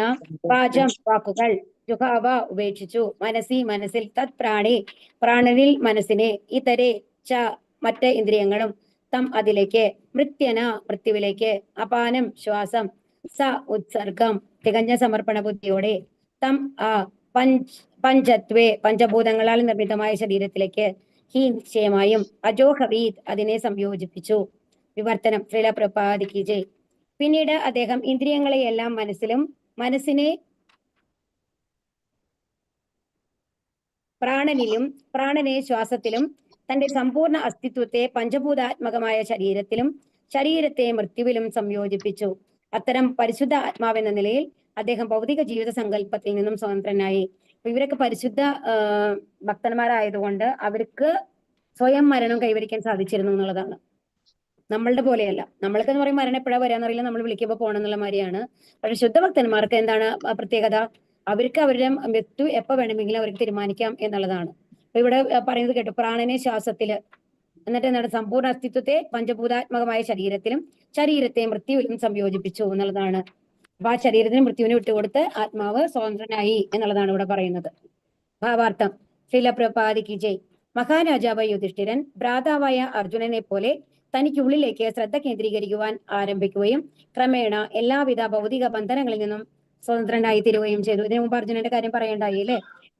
Speaker 2: വാചം വാക്കുകൾ, ജുഹാവ ഉപേക്ഷിച്ചു, മനസ്സി മനസ്സിൽ, തത് പ്രാണി പ്രാണനിൽ മനസ്സിനെ, ഇതരെ ച മറ്റ് ഇന്ദ്രിയങ്ങളും, തം അതിലേക്ക്, മൃത്യന മൃത്യുവിലേക്ക്, അപാനം ശ്വാസം, സ ഉത്സർഗം തികഞ്ഞ സമർപ്പണ ബുദ്ധിയോടെ, തം ആ പഞ്ചത്വേ പഞ്ചഭൂതങ്ങളാൽ നിർമ്മിതമായ ശരീരത്തിലേക്ക്, ഹി നിശ്ചയമായും, അജോഹവീത് അതിനെ സംയോജിപ്പിച്ചു. വിവർത്തനം. ശ്രീല പ്രപാദിക്ക് ജയ്. പിന്നീട് അദ്ദേഹം ഇന്ദ്രിയങ്ങളെയെല്ലാം മനസ്സിലും മനസ്സിനെ പ്രാണനിലും പ്രാണനെ ശ്വാസത്തിലും തന്റെ സമ്പൂർണ്ണ അസ്തിത്വത്തെ പഞ്ചഭൂതാത്മകമായ ശരീരത്തിലും ശരീരത്തെ മൃത്യുവിലും സംയോജിപ്പിച്ചു. അത്തരം പരിശുദ്ധ ആത്മാവെന്ന നിലയിൽ അദ്ദേഹം ഭൗതിക ജീവിത സങ്കല്പത്തിൽ നിന്നും സ്വതന്ത്രനായി. ഇവരൊക്കെ പരിശുദ്ധ ഭക്തന്മാരായതുകൊണ്ട് അവർക്ക് സ്വയം മരണം കൈവരിക്കാൻ സാധിച്ചിരുന്നു എന്നുള്ളതാണ്. നമ്മളുടെ പോലെയല്ല. നമ്മൾക്ക് എന്ന് പറയുമ്പോൾ മരണം എപ്പോഴാ വരാന്നറിയില്ല, നമ്മൾ വിളിക്കുമ്പോൾ പോകണം എന്നുള്ള മാതിരിയാണ്. പക്ഷെ ശുദ്ധഭക്തന്മാർക്ക് എന്താണ് പ്രത്യേകത? അവർക്ക് അവരുടെ മൃത്യു എപ്പോ വേണമെങ്കിലും അവർക്ക് തീരുമാനിക്കാം എന്നുള്ളതാണ്. അപ്പൊ ഇവിടെ പറയുന്നത് കേട്ടു, പ്രാണനെ ശ്വാസത്തില്, എന്നിട്ട് എന്താണ്, സമ്പൂർണ്ണ അസ്തിത്വത്തെ പഞ്ചഭൂതാത്മകമായ ശരീരത്തിലും ശരീരത്തെ മൃത്യുവിലും സംയോജിപ്പിച്ചു എന്നുള്ളതാണ്. അപ്പൊ ആ ശരീരത്തിന് മൃത്യുവിനെ വിട്ടുകൊടുത്ത് ആത്മാവ് സ്വതന്ത്രനായി എന്നുള്ളതാണ് ഇവിടെ പറയുന്നത്. ഭാവാർത്ഥം. ശ്രീല പ്രപാദിക്ക് ജയ്. മഹാരാജാവ് യുധിഷ്ഠിരൻ ഭ്രാതാവായ അർജുനനെ പോലെ തനിക്കുള്ളിലേക്ക് ശ്രദ്ധ കേന്ദ്രീകരിക്കുവാൻ ആരംഭിക്കുകയും ക്രമേണ എല്ലാവിധ ഭൗതിക ബന്ധനങ്ങളിൽ നിന്നും സ്വതന്ത്രനായി തീരുകയും ചെയ്തു. ഇതിനു മുമ്പ് അർജുനന്റെ കാര്യം പറയണ്ടായി അല്ലെ?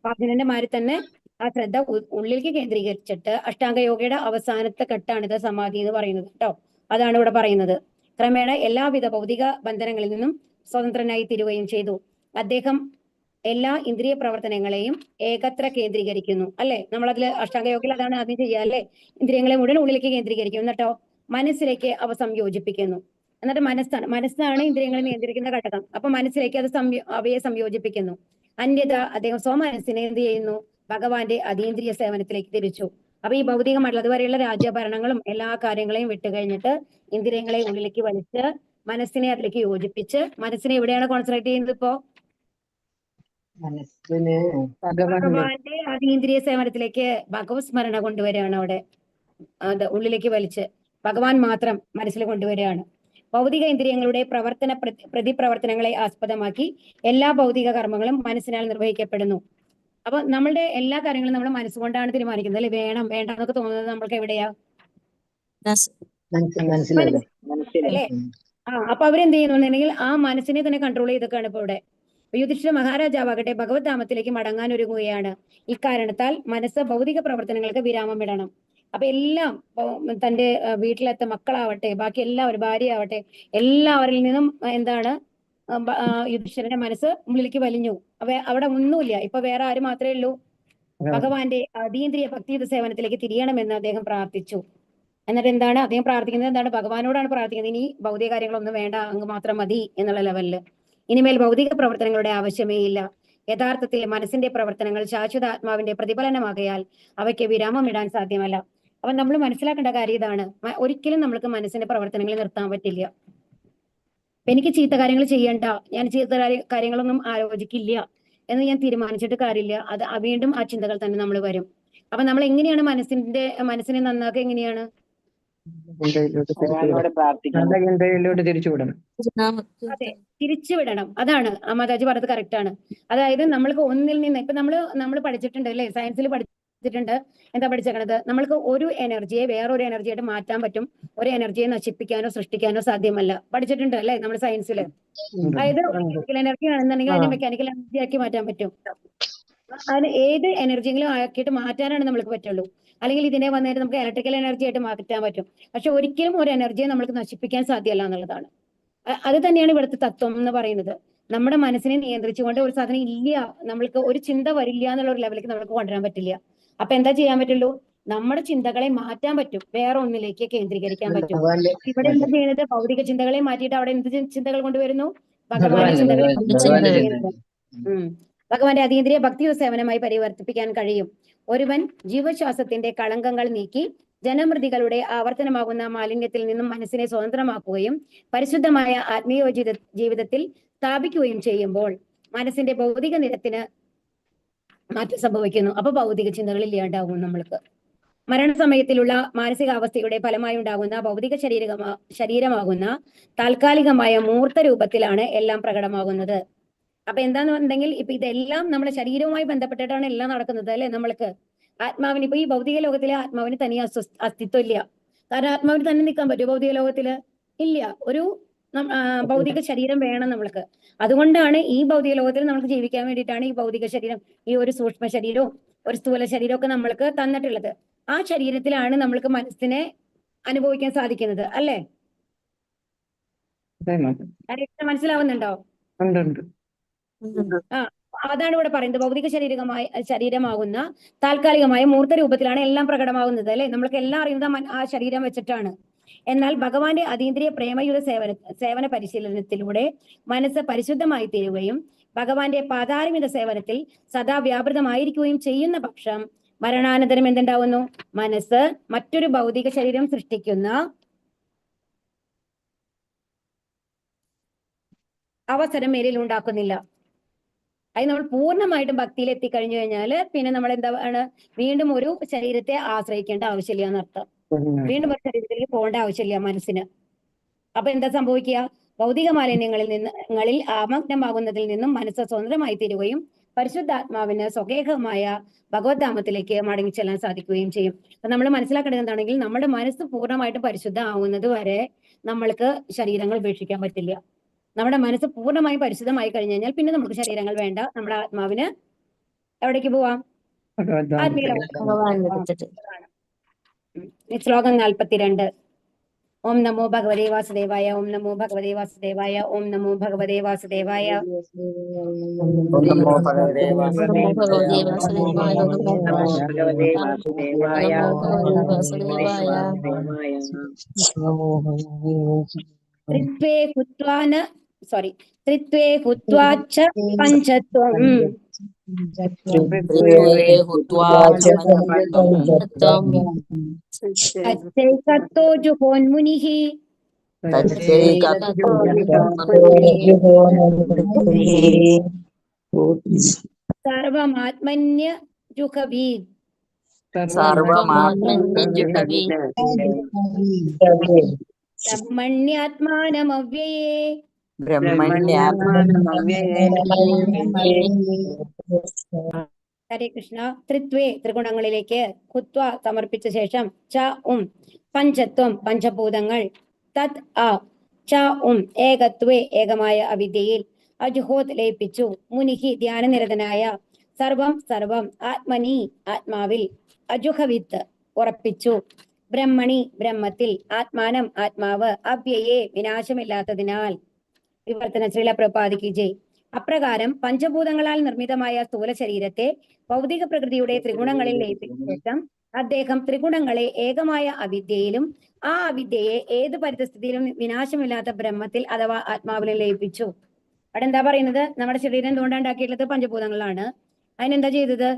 Speaker 2: അർജുനന്റെ മാതിരി തന്നെ ആ ശ്രദ്ധ ഉള്ളിലേക്ക് കേന്ദ്രീകരിച്ചിട്ട് അഷ്ടാംഗയോഗയുടെ അവസാനത്തെ ഘട്ടാണിത് സമാധി എന്ന് പറയുന്നത് കേട്ടോ. അതാണ് ഇവിടെ പറയുന്നത്. ക്രമേണ എല്ലാവിധ ഭൗതിക ബന്ധനങ്ങളിൽ നിന്നും സ്വതന്ത്രനായി തീരുകയും ചെയ്തു. അദ്ദേഹം എല്ലാ ഇന്ദ്രിയ പ്രവർത്തനങ്ങളെയും ഏകത്ര കേന്ദ്രീകരിക്കുന്നു അല്ലെ? നമ്മളതിൽ അഷ്ടാംഗയോഗയിൽ അതാണ് ആദ്യം ചെയ്യുക അല്ലെ? ഇന്ദ്രിയങ്ങളെ മുഴുവൻ ഉള്ളിലേക്ക് കേന്ദ്രീകരിക്കും, എന്നിട്ടോ മനസ്സിലേക്ക് അവ സംയോജിപ്പിക്കുന്നു. എന്നിട്ട് മനസ്സാണ് ഇന്ദ്രിയങ്ങളെ നിയന്ത്രിക്കുന്ന ഘടകം. അപ്പൊ മനസ്സിലേക്ക് അത് അവയെ സംയോജിപ്പിക്കുന്നു. അന്യത അദ്ദേഹം സ്വമനസ്സിനെ എന്ത് ചെയ്യുന്നു? ഭഗവാന്റെ അതീന്ദ്രിയ സേവനത്തിലേക്ക് തിരിച്ചു. അപ്പൊ ഈ ഭൗതികമായിട്ടുള്ള അതുവരെയുള്ള രാജ്യഭരണങ്ങളും എല്ലാ കാര്യങ്ങളെയും വിട്ടുകഴിഞ്ഞിട്ട് ഇന്ദ്രിയങ്ങളെ ഉള്ളിലേക്ക് വലിച്ച് മനസ്സിനെ അതിലേക്ക് യോജിപ്പിച്ച് മനസ്സിനെ എവിടെയാണ് കോൺസെൻട്രേറ്റ് ചെയ്യുന്നത്? ഇപ്പോ ഭഗവാന്റെ അതീന്ദ്രിയ സേവനത്തിലേക്ക് ഭഗവത് സ്മരണ കൊണ്ടുവരികയാണ്. അവിടെ അത് ഉള്ളിലേക്ക് വലിച്ച് ഭഗവാൻ മാത്രം മനസ്സിൽ കൊണ്ടുവരികയാണ്. ഭൗതിക ഇന്ദ്രിയങ്ങളുടെ പ്രതിപ്രവർത്തനങ്ങളെ ആസ്പദമാക്കി എല്ലാ ഭൗതിക കർമ്മങ്ങളും മനസ്സിനാൽ നിർവഹിക്കപ്പെടുന്നു. അപ്പൊ നമ്മളുടെ എല്ലാ കാര്യങ്ങളും നമ്മൾ മനസ്സുകൊണ്ടാണ് തീരുമാനിക്കുന്നത് അല്ലെ? വേണം വേണ്ട എന്നൊക്കെ തോന്നുന്നത് നമ്മൾക്ക് എവിടെയാ? അല്ലെ? അപ്പൊ അവരെന്ത് ചെയ്യുന്നുണ്ടെങ്കിൽ ആ മനസ്സിനെ തന്നെ കൺട്രോൾ ചെയ്തൊക്കെയാണ് ഇപ്പൊ ഇവിടെ. യുധിഷ്ഠിര മഹാരാജാവാകട്ടെ ഭഗവത് ധാമത്തിലേക്ക് മടങ്ങാൻ ഒരുങ്ങുകയാണ്. ഇക്കാരണത്താൽ മനസ്സ് ഭൗതിക പ്രവർത്തനങ്ങൾക്ക് വിരാമം ഇടണം. അപ്പൊ എല്ലാം തന്റെ വീട്ടിലത്തെ മക്കളാവട്ടെ, ബാക്കി എല്ലാവരും, ഭാര്യ ആവട്ടെ, എല്ലാവരിൽ നിന്നും എന്താണ് യുധിഷ്ഠിരന്റെ മനസ്സ് ഉള്ളിലേക്ക് വലിഞ്ഞു. അവിടെ ഒന്നുമില്ല. ഇപ്പൊ വേറെ ആര് മാത്രമേ ഉള്ളൂ? ഭഗവാന്റെ അതീന്ദ്രിയ ഭക്തിയുത സേവനത്തിലേക്ക് തിരിയണമെന്ന് അദ്ദേഹം പ്രാർത്ഥിച്ചു. എന്നിട്ട് എന്താണ് അദ്ദേഹം പ്രാർത്ഥിക്കുന്നത്? എന്താണ്? ഭഗവാനോടാണ് പ്രാർത്ഥിക്കുന്നത്. ഇനി ഭൗതിക കാര്യങ്ങളൊന്നും വേണ്ട, അങ്ങ് മാത്രം മതി എന്നുള്ള ലെവലില്. ഇനിമേൽ ഭൗതിക പ്രവർത്തനങ്ങളുടെ ആവശ്യമേ ഇല്ല. യഥാർത്ഥത്തിൽ മനസ്സിന്റെ പ്രവർത്തനങ്ങൾ ശാശ്വത ആത്മാവിന്റെ പ്രതിഫലനമാകയാൽ അവയ്ക്ക് വിരാമം ഇടാൻ സാധ്യമല്ല. അപ്പൊ നമ്മൾ മനസ്സിലാക്കേണ്ട കാര്യം ഇതാണ്, ഒരിക്കലും നമ്മൾക്ക് മനസ്സിന്റെ പ്രവർത്തനങ്ങൾ നിർത്താൻ പറ്റില്ല. എനിക്ക് ചീത്ത കാര്യങ്ങൾ ചെയ്യണ്ട, ഞാൻ ചീത്ത കാര്യങ്ങളൊന്നും ആലോചിക്കില്ല എന്ന് ഞാൻ തീരുമാനിച്ചിട്ട് കാര്യമില്ല. അത് വീണ്ടും ആ ചിന്തകൾ തന്നെ നമ്മൾ വരും. അപ്പൊ നമ്മൾ എങ്ങനെയാണ് മനസ്സിനെ നന്നാക്കുക? എങ്ങനെയാണ്?
Speaker 1: ഭഗവാനോട് പ്രാർത്ഥിക്കണം.
Speaker 3: നല്ല ചിന്തയിലൂടെ തിരിച്ചുവിടണം.
Speaker 2: അതെ, തിരിച്ചുവിടണം. അതാണ് മാതാജി പറഞ്ഞത്, കറക്റ്റ് ആണ്. അതായത് നമ്മൾക്ക് ഒന്നിൽ നിന്ന് ഇപ്പൊ നമ്മൾ പഠിച്ചിട്ടുണ്ട് അല്ലെ, സയൻസിൽ പഠിച്ചിട്ടുണ്ട്. എന്താ പഠിച്ചേക്കണത്? നമ്മൾക്ക് ഒരു എനർജിയെ വേറൊരു എനർജിയായിട്ട് മാറ്റാൻ പറ്റും, ഒരു എനർജിയെ നശിപ്പിക്കാനോ സൃഷ്ടിക്കാനോ സാധ്യമല്ല. പഠിച്ചിട്ടുണ്ട് അല്ലെ നമ്മൾ സയൻസിൽ. അതായത് മെക്കാനിക്കൽ എനർജി ആണെന്നുണ്ടെങ്കിൽ അതിനെ മെക്കാനിക്കൽ എനർജി ആക്കി മാറ്റാൻ പറ്റും. അതിന് ഏത് എനർജിയെങ്കിലും ആക്കിയിട്ട് മാറ്റാനാണ് നമ്മൾക്ക് പറ്റുള്ളൂ. അല്ലെങ്കിൽ ഇതിനെ വന്നിട്ട് നമുക്ക് ഇലക്ട്രിക്കൽ എനർജി ആയിട്ട് മാറ്റാൻ പറ്റും. പക്ഷെ ഒരിക്കലും ഒരു എനർജിയെ നമ്മൾക്ക് നശിപ്പിക്കാൻ സാധ്യമല്ല എന്നുള്ളതാണ്. അത് തന്നെയാണ് ഇവിടുത്തെ തത്വം എന്ന് പറയുന്നത്. നമ്മുടെ മനസ്സിനെ നിയന്ത്രിച്ചുകൊണ്ട് ഒരു സാധനം ഇല്ല, നമ്മൾക്ക് ഒരു ചിന്ത വരില്ല എന്നുള്ള ഒരു ലെവലിലേക്ക് നമുക്ക് കൊണ്ടുവരാൻ പറ്റില്ല. അപ്പൊ എന്താ ചെയ്യാൻ പറ്റുള്ളൂ? നമ്മുടെ ചിന്തകളെ മാറ്റാൻ പറ്റും, വേറെ ഒന്നിലേക്ക് കേന്ദ്രീകരിക്കാൻ പറ്റും. ഇവിടെ എന്താ ചെയ്യുന്നത്? ഭൗതിക ചിന്തകളെ മാറ്റിയിട്ട് അവിടെ എന്ത് ചിന്തകൾ കൊണ്ടുവരുന്നു? ഭഗവാന്റെ ചിന്തകളെ കൊണ്ടുവരുന്നു. ഭഗവാന്റെ അതീന്ദ്രിയ ഭക്തി സേവനമായി പരിവർത്തിപ്പിക്കാൻ കഴിയും. ഒരുവൻ ജീവശ്വാസത്തിന്റെ കളങ്കങ്ങൾ നീക്കി ജനമൃതികളുടെ ആവർത്തനമാകുന്ന മാലിന്യത്തിൽ നിന്നും മനസ്സിനെ സ്വതന്ത്രമാക്കുകയും പരിശുദ്ധമായ ആത്മീയ ജീവിതത്തിൽ സ്ഥാപിക്കുകയും ചെയ്യുമ്പോൾ മനസ്സിന്റെ ഭൗതിക നിരത്തിന് മാറ്റം സംഭവിക്കുന്നു. അപ്പൊ ഭൗതിക ചിന്തകൾ ഇല്ലാണ്ടാവും നമ്മൾക്ക്. മരണസമയത്തിലുള്ള മാനസികാവസ്ഥയുടെ ഫലമായി ഉണ്ടാകുന്ന ഭൗതിക ശരീരമാകുന്ന താൽക്കാലികമായ മൂർത്ത രൂപത്തിലാണ് എല്ലാം പ്രകടമാകുന്നത്. അപ്പൊ എന്താണെന്നുണ്ടെങ്കിൽ ഇപ്പൊ ഇതെല്ലാം നമ്മുടെ ശരീരവുമായി ബന്ധപ്പെട്ടിട്ടാണ് എല്ലാം നടക്കുന്നത് അല്ലെ. നമ്മൾക്ക് ആത്മാവിന് ഇപ്പൊ ഈ ഭൗതിക ലോകത്തിലെ ആത്മാവിന് തനി അസ്തിത്വം ഇല്ല. കാരണം ആത്മാവിന് തന്നെ നിൽക്കാൻ പറ്റുമോ ഭൗതിക ലോകത്തില്? ഇല്ല. ഒരു ഭൗതിക ശരീരം വേണം നമ്മൾക്ക്. അതുകൊണ്ടാണ് ഈ ഭൗതിക ലോകത്തിൽ നമുക്ക് ജീവിക്കാൻ വേണ്ടിയിട്ടാണ് ഈ ഭൗതിക ശരീരം, ഈ ഒരു സൂക്ഷ്മ ശരീരവും ഒരു സ്ഥൂല ശരീരവും ഒക്കെ നമ്മൾക്ക് തന്നിട്ടുള്ളത്. ആ ശരീരത്തിലാണ് നമ്മൾക്ക് മനസ്സിനെ അനുഭവിക്കാൻ സാധിക്കുന്നത് അല്ലേ? മനസ്സിലാവുന്നുണ്ടോ? അതാണ് ഇവിടെ പറയുന്നത്. ഭൗതിക ശരീരമാകുന്ന താൽക്കാലികമായ മൂർത്ത രൂപത്തിലാണ് എല്ലാം പ്രകടമാകുന്നത് അല്ലെ. നമ്മൾക്ക് എല്ലാം അറിയുന്നത് ആ ശരീരം വെച്ചിട്ടാണ്. എന്നാൽ ഭഗവാന്റെ അതീന്ദ്രിയ പ്രേമയുടെ സേവന പരിശീലനത്തിലൂടെ മനസ്സ് പരിശുദ്ധമായി തീരുകയും ഭഗവാന്റെ പാതാരമിത സേവനത്തിൽ സദാ വ്യാപൃതമായിരിക്കുകയും ചെയ്യുന്ന പക്ഷം മരണാനന്തരം എന്തുണ്ടാവുന്നു? മനസ്സ് മറ്റൊരു ഭൗതിക ശരീരം സൃഷ്ടിക്കുന്ന അവസരം മേലിൽ ഉണ്ടാക്കുന്നില്ല. അത് നമ്മൾ പൂർണ്ണമായിട്ടും ഭക്തിയിൽ എത്തിക്കഴിഞ്ഞു കഴിഞ്ഞാല് പിന്നെ നമ്മൾ എന്താണ്, വീണ്ടും ഒരു ശരീരത്തെ ആശ്രയിക്കേണ്ട ആവശ്യമില്ല എന്നർത്ഥം. വീണ്ടും ഒരു ശരീരത്തിലേക്ക് പോകേണ്ട ആവശ്യമില്ല മനസ്സിന്. അപ്പൊ എന്താ സംഭവിക്കുക? ഭൗതിക മാലിന്യങ്ങളിൽ ആമഗ്നമാകുന്നതിൽ നിന്നും മനസ്സ് സ്വതന്ത്രമായി തീരുകയും പരിശുദ്ധാത്മാവിന് സ്വകേഹമായ ഭഗവത്ധാമത്തിലേക്ക് മടങ്ങിച്ചെല്ലാൻ സാധിക്കുകയും ചെയ്യും. അപ്പൊ നമ്മൾ മനസ്സിലാക്കേണ്ടത് എന്താണെങ്കിൽ നമ്മുടെ മനസ്സ് പൂർണ്ണമായിട്ടും പരിശുദ്ധ ആവുന്നത് വരെ നമ്മൾക്ക് ശരീരങ്ങൾ ഉപേക്ഷിക്കാൻ പറ്റില്ല. നമ്മുടെ മനസ്സ് പൂർണ്ണമായും പരിശുദ്ധമായി കഴിഞ്ഞു കഴിഞ്ഞാൽ പിന്നെ നമുക്ക് ശരീരങ്ങൾ വേണ്ട. നമ്മുടെ ആത്മാവിന് എവിടേക്ക് പോവാം? ശ്ലോകം 42. ഓം നമോ ഭഗവതേ വാസുദേവായ, ഓം നമോ ഭഗവതേ വാസുദേവായ, ഓം നമോ ഭഗവതേ വാസുദേവായ. ത്രിത്വേ ഹുത്വാച്ച പഞ്ചത്വം തച്ചൈകത്തോ ജുഹോന്മുനിഃ സർവമാത്മന്യ ജുഹവീത് ബ്രഹ്മണ്യാത്മാനമവ്യയേ ഹരേ കൃഷ്ണ. ത്രിത്വേ ത്രിഗുണങ്ങളിലേക്ക്, ഹുത്വ സമർപ്പിച്ച ശേഷം, ച പഞ്ചത്വം പഞ്ചഭൂതങ്ങൾ, തത് ച ഏകത്വേ ഏകമായ അവിദ്യയിൽ, അജുഹോത് ലയിപ്പിച്ചു, മുനിഹി ധ്യാനനിരതനായ, സർവം സർവം ആത്മനി ആത്മാവിൽ, അജുഹവിത്ത് ഉറപ്പിച്ചു, ബ്രഹ്മണി ബ്രഹ്മത്തിൽ, ആത്മാനം ആത്മാവ്, അവ്യയേ വിനാശമില്ലാത്തതിനാൽ. വിവർത്തന ശ്രീല പ്രഭുപാദിക്ക് ജയ്. അപ്രകാരം പഞ്ചഭൂതങ്ങളാൽ നിർമ്മിതമായ സ്ഥൂല ശരീരത്തെ ഭൗതിക പ്രകൃതിയുടെ ത്രിഗുണങ്ങളിൽ ലയിപ്പിച്ച ശേഷം അദ്ദേഹം ത്രിഗുണങ്ങളെ ഏകമായ അവിദ്യയിലും ആ അവിദ്യയെ ഏത് പരിതസ്ഥിതിയിലും വിനാശമില്ലാത്ത ബ്രഹ്മത്തിൽ അഥവാ ആത്മാവിലും ലയിപ്പിച്ചു. അവിടെ എന്താ പറയുന്നത്? നമ്മുടെ ശരീരം എന്തുകൊണ്ടാണ് ഉണ്ടാക്കിയിട്ടുള്ളത്? പഞ്ചഭൂതങ്ങളാണ്. അതിനെന്താ ചെയ്തത്?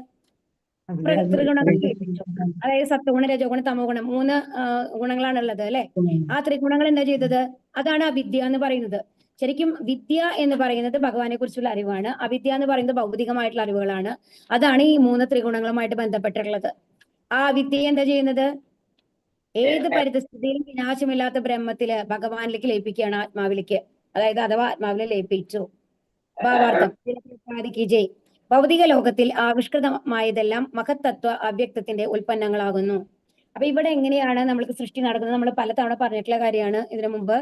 Speaker 2: ത്രിഗുണങ്ങൾ ലയിപ്പിച്ചു. അതായത് സത്വഗുണം, രജോഗുണം, തമോ ഗുണം, 3 ഗുണങ്ങളാണ് ഉള്ളത് അല്ലെ? ആ ത്രിഗുണങ്ങൾ എന്താ ചെയ്തത്? അതാണ് അവിദ്യ എന്ന് പറയുന്നത്. ശരിക്കും വിദ്യ എന്ന് പറയുന്നത് ഭഗവാനെ കുറിച്ചുള്ള അറിവാണ്. അവിദ്യ എന്ന് പറയുന്നത് ഭൗതികമായിട്ടുള്ള അറിവുകളാണ്. അതാണ് ഈ 3 ത്രിഗുണങ്ങളുമായിട്ട് ബന്ധപ്പെട്ടിട്ടുള്ളത്. ആ വിദ്യയെ എന്താ ചെയ്യുന്നത്? ഏത് പരിതസ്ഥിതിയിലും വിനാശമില്ലാത്ത ബ്രഹ്മത്തില് ഭഗവാനിലേക്ക് ലയിപ്പിക്കുകയാണ്, ആത്മാവിലേക്ക്. അതായത് അഥവാ ആത്മാവിനെ ലയിപ്പിച്ചു. ഭാവാർത്ഥം ജയ്. ഭൗതിക ലോകത്തിൽ ആവിഷ്കൃതമായതെല്ലാം മഹത്തത്വ അവ്യക്തത്തിന്റെ ഉൽപ്പന്നങ്ങളാകുന്നു. അപ്പൊ ഇവിടെ എങ്ങനെയാണ് നമ്മൾക്ക് സൃഷ്ടി നടക്കുന്നത്? നമ്മൾ പലതവണ പറഞ്ഞിട്ടുള്ള കാര്യമാണ് ഇതിനു മുമ്പ്.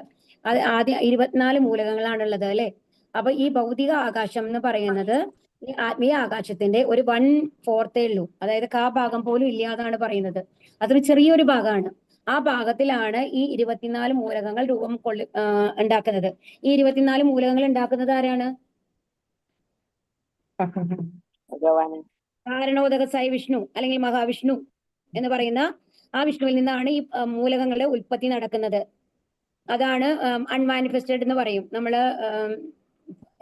Speaker 2: അത് ആദ്യം 24 മൂലകങ്ങളാണുള്ളത് അല്ലെ? അപ്പൊ ഈ ഭൗതിക ആകാശം എന്ന് പറയുന്നത് ഈ ആത്മീയ ആകാശത്തിന്റെ ഒരു 1/4 ഉള്ളൂ. അതായത് ഭാഗം പോലും ഇല്ലാതാണ് പറയുന്നത്. അതൊരു ചെറിയൊരു ഭാഗമാണ്. ആ ഭാഗത്തിലാണ് ഈ 24 മൂലകങ്ങൾ രൂപം ഉണ്ടാക്കുന്നത്. ഈ 24 മൂലകങ്ങൾ ഉണ്ടാക്കുന്നത് ആരാണ്?
Speaker 1: ഭഗവാന്.
Speaker 2: കാരണോദകസായി വിഷ്ണു അല്ലെങ്കിൽ മഹാവിഷ്ണു എന്ന് പറയുന്ന ആ വിഷ്ണുവിൽ നിന്നാണ് ഈ മൂലകങ്ങളുടെ ഉൽപ്പത്തി നടക്കുന്നത്. അതാണ് അൺമാനിഫെസ്റ്റഡ് എന്ന് പറയും. നമ്മള്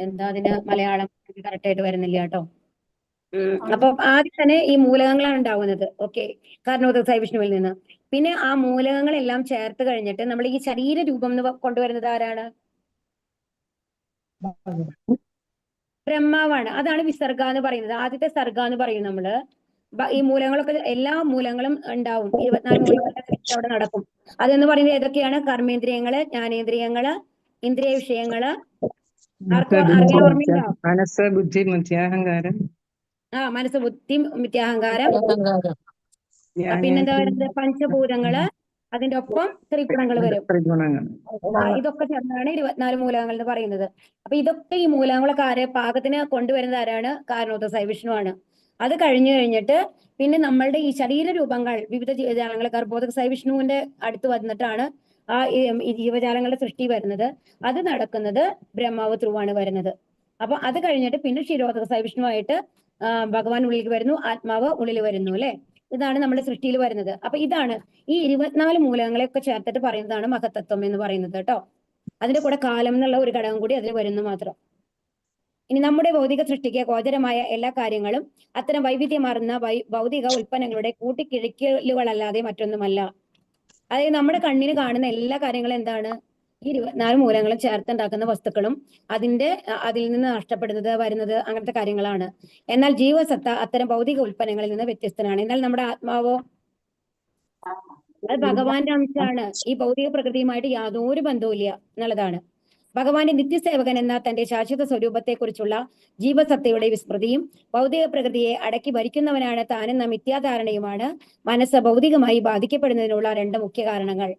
Speaker 2: എന്താ അതിന് മലയാളം കറക്റ്റ് ആയിട്ട് വരുന്നില്ല കേട്ടോ. അപ്പൊ ആദ്യം തന്നെ ഈ മൂലകങ്ങളാണ് ഉണ്ടാവുന്നത്. ഓക്കെ, കാരണോദകസായി വിഷ്ണുവിൽ നിന്ന്. പിന്നെ ആ മൂലകങ്ങളെല്ലാം ചേർത്ത് കഴിഞ്ഞിട്ട് നമ്മൾ ഈ ശരീര രൂപം എന്ന് കൊണ്ടുവരുന്നത് ആരാണ്? ബ്രഹ്മാവാണ്. അതാണ് വിസർഗ എന്ന് പറയുന്നത്. ആദ്യത്തെ സർഗ എന്ന് പറയും നമ്മള്. ഈ മൂലങ്ങളൊക്കെ എല്ലാ മൂലങ്ങളും ഉണ്ടാവും. 24 മൂലങ്ങളുടെ സൃഷ്ടി അവിടെ നടക്കും. അതെന്ന് പറയുന്നത് ഏതൊക്കെയാണ്? കർമ്മേന്ദ്രിയങ്ങള്, ജ്ഞാനേന്ദ്രിയങ്ങള്, ഇന്ദ്രിയ വിഷയങ്ങള്. ആർക്കെങ്കിലും ഓർമ്മയുണ്ടോ?
Speaker 3: മനസ്സ്, ബുദ്ധി, മിഥ്യാഹങ്കാരം.
Speaker 2: മനസ്സ്, ബുദ്ധി, മിഥ്യാഹങ്കാരം. പിന്നെന്താ വരുന്നത്? പഞ്ചഭൂതങ്ങള്. അതിന്റെ ഒപ്പം ത്രിഗുണങ്ങൾ വരും. ഇതൊക്കെ ചേർന്നാണ് 24 മൂലകങ്ങൾ എന്ന് പറയുന്നത്. അപ്പൊ ഇതൊക്കെ ഈ മൂലകങ്ങളൊക്കെ പാകത്തിന് കൊണ്ടുവരുന്നത് ആരാണ്? കാരണോദകസായി വിഷ്ണുവാണ്. അത് കഴിഞ്ഞു കഴിഞ്ഞിട്ട് പിന്നെ നമ്മളുടെ ഈ ശരീര രൂപങ്ങൾ, വിവിധ ജീവജാലങ്ങൾ ഗർഭോദകസായി വിഷ്ണുവിന്റെ അടുത്ത് വന്നിട്ടാണ് ഈ ജീവജാലങ്ങളുടെ സൃഷ്ടി വരുന്നത്. അത് നടക്കുന്നത് ബ്രഹ്മാവ് ത്രൂവാണ് വരുന്നത്. അപ്പൊ അത് കഴിഞ്ഞിട്ട് പിന്നെ ക്ഷീരോദകസായി വിഷ്ണുവായിട്ട് ഭഗവാൻ ഉള്ളിലേക്ക് വരുന്നു, ആത്മാവ് ഉള്ളിൽ വരുന്നു അല്ലെ? ഇതാണ് നമ്മുടെ സൃഷ്ടിയിൽ വരുന്നത്. അപ്പൊ ഇതാണ് ഈ 24 മൂലകങ്ങളെയൊക്കെ ചേർത്തിട്ട് പറയുന്നതാണ് മഹത്തത്വം എന്ന് പറയുന്നത് കേട്ടോ. അതിന്റെ കൂടെ കാലം എന്നുള്ള ഒരു ഘടകം കൂടി അതിൽ വരുന്നു മാത്രം. ഇനി നമ്മുടെ ഭൗതിക സൃഷ്ടിക്ക് ഗോചരമായ എല്ലാ കാര്യങ്ങളും അത്തരം വൈവിധ്യമാർന്ന ഭൗതിക ഉൽപ്പന്നങ്ങളുടെ കൂട്ടിക്കിഴക്കലുകളല്ലാതെ മറ്റൊന്നുമല്ല. അതായത് നമ്മുടെ കണ്ണിന് കാണുന്ന എല്ലാ കാര്യങ്ങളും എന്താണ്? ഈ 24 മൂലങ്ങളും ചേർത്തുണ്ടാക്കുന്ന വസ്തുക്കളും അതിൽ നിന്ന് നഷ്ടപ്പെടുന്നത്, വരുന്നത്, അങ്ങനത്തെ കാര്യങ്ങളാണ്. എന്നാൽ ജീവസത്ത അത്തരം ഭൗതിക ഉൽപ്പന്നങ്ങളിൽ നിന്ന് വ്യത്യസ്തനാണ്. എന്നാൽ നമ്മുടെ ആത്മാവോ അത് ഭഗവാന്റെ അംശമാണ്. ഈ ഭൗതിക പ്രകൃതിയുമായിട്ട് യാതൊരു ബന്ധവുമില്ല എന്നുള്ളതാണ്. ഭഗവാന്റെ നിത്യസേവകൻ എന്ന തന്റെ ശാശ്വത സ്വരൂപത്തെക്കുറിച്ചുള്ള ജീവസത്തയുടെ വിസ്മൃതിയും ഭൗതിക പ്രകൃതിയെ അടക്കി ഭരിക്കുന്നവനാണ് താനെന്ന മിഥ്യാധാരണയുമാണ് മനസ്സ് ഭൗതികമായി ബാധിക്കപ്പെടുന്നതിനുള്ള 2 മുഖ്യ കാരണങ്ങൾ.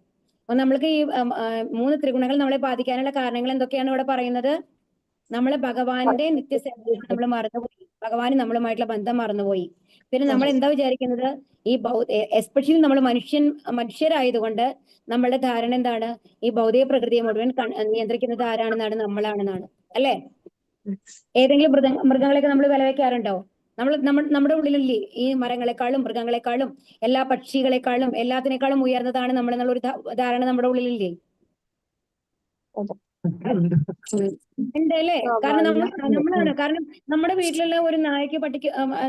Speaker 2: അപ്പൊ നമ്മൾക്ക് ഈ 3 ത്രിഗുണങ്ങൾ നമ്മളെ ബാധിക്കാനുള്ള കാരണങ്ങൾ എന്തൊക്കെയാണ് ഇവിടെ പറയുന്നത്? നമ്മള് ഭഗവാന്റെ നിത്യസേവകൻ നമ്മൾ മറന്നുപോയി. ഭഗവാന് നമ്മളുമായിട്ടുള്ള ബന്ധം മറന്നുപോയി. പിന്നെ നമ്മൾ എന്താ വിചാരിക്കുന്നത്? ഈ എസ്പെഷ്യലി നമ്മൾ മനുഷ്യരായതുകൊണ്ട് നമ്മളുടെ ധാരണ എന്താണ്? ഈ ഭൗതിക പ്രകൃതിയെ മുഴുവൻ നിയന്ത്രിക്കുന്നത് ആരാണെന്നാണ്? നമ്മളാണെന്നാണ് അല്ലെ? ഏതെങ്കിലും മൃഗങ്ങളെയൊക്കെ നമ്മൾ വില വെക്കാറുണ്ടോ? നമ്മുടെ ഉള്ളിലില്ലേ ഈ മരങ്ങളെക്കാളും മൃഗങ്ങളെക്കാളും എല്ലാ പക്ഷികളെക്കാളും എല്ലാത്തിനേക്കാളും ഉയർന്നതാണ് നമ്മൾ എന്നുള്ളൊരു ധാരണ നമ്മുടെ ഉള്ളിലില്ലേ? ഉണ്ട് അല്ലേ? കാരണം നമ്മളാണ്. കാരണം നമ്മുടെ വീട്ടിലുള്ള ഒരു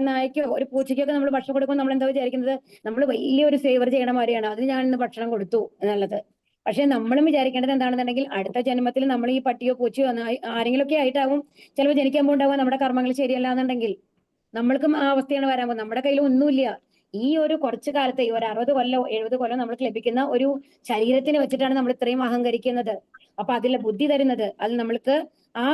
Speaker 2: നായ്ക്കോ ഒരു പൂച്ചയ്ക്കൊക്കെ നമ്മൾ ഭക്ഷണം കൊടുക്കുമ്പോൾ നമ്മൾ എന്താ വിചാരിക്കുന്നത്? നമ്മൾ വലിയൊരു ഫേവർ ചെയ്യണ മാതിരിയാണ്. അതിന് ഞാൻ ഇന്ന് ഭക്ഷണം കൊടുത്തു എന്നുള്ളത്. പക്ഷെ നമ്മളും വിചാരിക്കേണ്ടത് എന്താണെന്നുണ്ടെങ്കിൽ അടുത്ത ജന്മത്തിൽ നമ്മൾ ഈ പട്ടിയോ പൂച്ചയോ ആരെങ്കിലുമൊക്കെ ആയിട്ടാവും ചിലപ്പോൾ ജനിക്കാൻ പോകുണ്ടാവുക. നമ്മുടെ കർമ്മങ്ങൾ ശരിയല്ല എന്നുണ്ടെങ്കിൽ നമ്മൾക്കും ആ അവസ്ഥയാണ് വരാൻ പോകുന്നത്. നമ്മുടെ കയ്യിൽ ഒന്നുമില്ല. ഈ ഒരു കുറച്ചു കാലത്തെ ഒരു 60 കൊല്ലോ 70 കൊല്ലോ നമ്മൾക്ക് ലഭിക്കുന്ന ഒരു ശരീരത്തിന് വെച്ചിട്ടാണ് നമ്മൾ ഇത്രയും അഹങ്കരിക്കുന്നത്. അപ്പൊ അതിലെ ബുദ്ധി തരുന്നത്, അത് നമ്മൾക്ക് ആ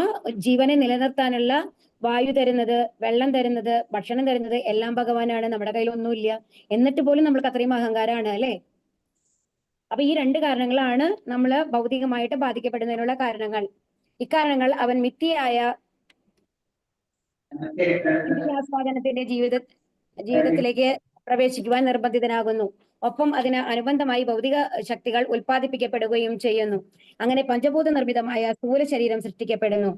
Speaker 2: ജീവനെ നിലനിർത്താനുള്ള വായു തരുന്നത്, വെള്ളം തരുന്നത്, ഭക്ഷണം തരുന്നത് എല്ലാം ഭഗവാനാണ്. നമ്മുടെ കയ്യിൽ ഒന്നുമില്ല. എന്നിട്ട് പോലും നമ്മൾക്ക് അത്രയും അഹങ്കാരമാണ് അല്ലെ? അപ്പൊ ഈ 2 കാരണങ്ങളാണ് നമ്മള് ഭൗതികമായിട്ട് ബാധിക്കപ്പെടുന്നതിനുള്ള കാരണങ്ങൾ. ഇക്കാരണങ്ങൾ അവൻ മിഥ്യയായ ആസ്വാദനത്തിന്റെ ജീവിതത്തിലേക്ക് പ്രവേശിക്കുവാൻ നിർബന്ധിതനാകുന്നു. ഒപ്പം അതിന് അനുബന്ധമായി ഭൗതിക ശക്തികൾ ഉൽപ്പാദിപ്പിക്കപ്പെടുകയും ചെയ്യുന്നു. അങ്ങനെ പഞ്ചഭൂത നിർമ്മിതമായ സ്ഥൂല ശരീരം സൃഷ്ടിക്കപ്പെടുന്നു.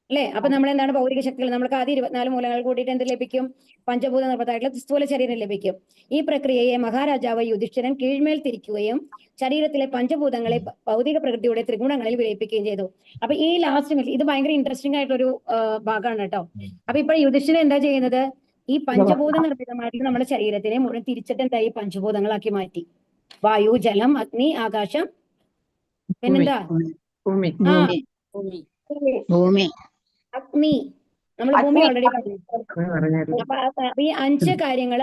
Speaker 2: അല്ലെ? അപ്പൊ നമ്മൾ എന്താണ് ഭൗതിക ശക്തികൾ? നമുക്ക് ആദ്യം 24 മൂലകൾ കൂട്ടിയിട്ട് എന്ത് ലഭിക്കും? പഞ്ചഭൂത നിർഭരമായിട്ടുള്ള സ്ഥൂല ശരീരം ലഭിക്കും. ഈ പ്രക്രിയയെ മഹാരാജാവ് യുധിഷ്ഠിരൻ കീഴ്മേൽ തിരിക്കുകയും ശരീരത്തിലെ പഞ്ചഭൂതങ്ങളെ ഭൗതിക പ്രകൃതിയുടെ ത്രിഗുണങ്ങളിൽ വിലയിപ്പിക്കുകയും ചെയ്തു. അപ്പൊ ഈ ലാസ്റ്റ് ഇത് ഭയങ്കര ഇൻട്രസ്റ്റിംഗ് ആയിട്ടൊരു ഭാഗമാണ് കേട്ടോ. അപ്പൊ ഇപ്പോൾ യുധിഷ്ഠിരൻ എന്താ ചെയ്യുന്നത്? ഈ പഞ്ചഭൂത നിർമ്മിതമായിട്ട് നമ്മുടെ ശരീരത്തിനെ മുഴുവൻ തിരിച്ചിട്ട് എന്തായി പഞ്ചഭൂതങ്ങളാക്കി മാറ്റി. വായു, ജലം, അഗ്നി, ആകാശം, പിന്നെന്താ?
Speaker 3: ഭൂമി
Speaker 2: ആ
Speaker 4: ഭൂമി ഭൂമി
Speaker 2: അഗ്നി. നമ്മൾ ഭൂമി ഓൾറെഡി പറഞ്ഞു.
Speaker 3: പറഞ്ഞായിരുന്നു.
Speaker 2: അപ്പൊ ഈ 5 കാര്യങ്ങൾ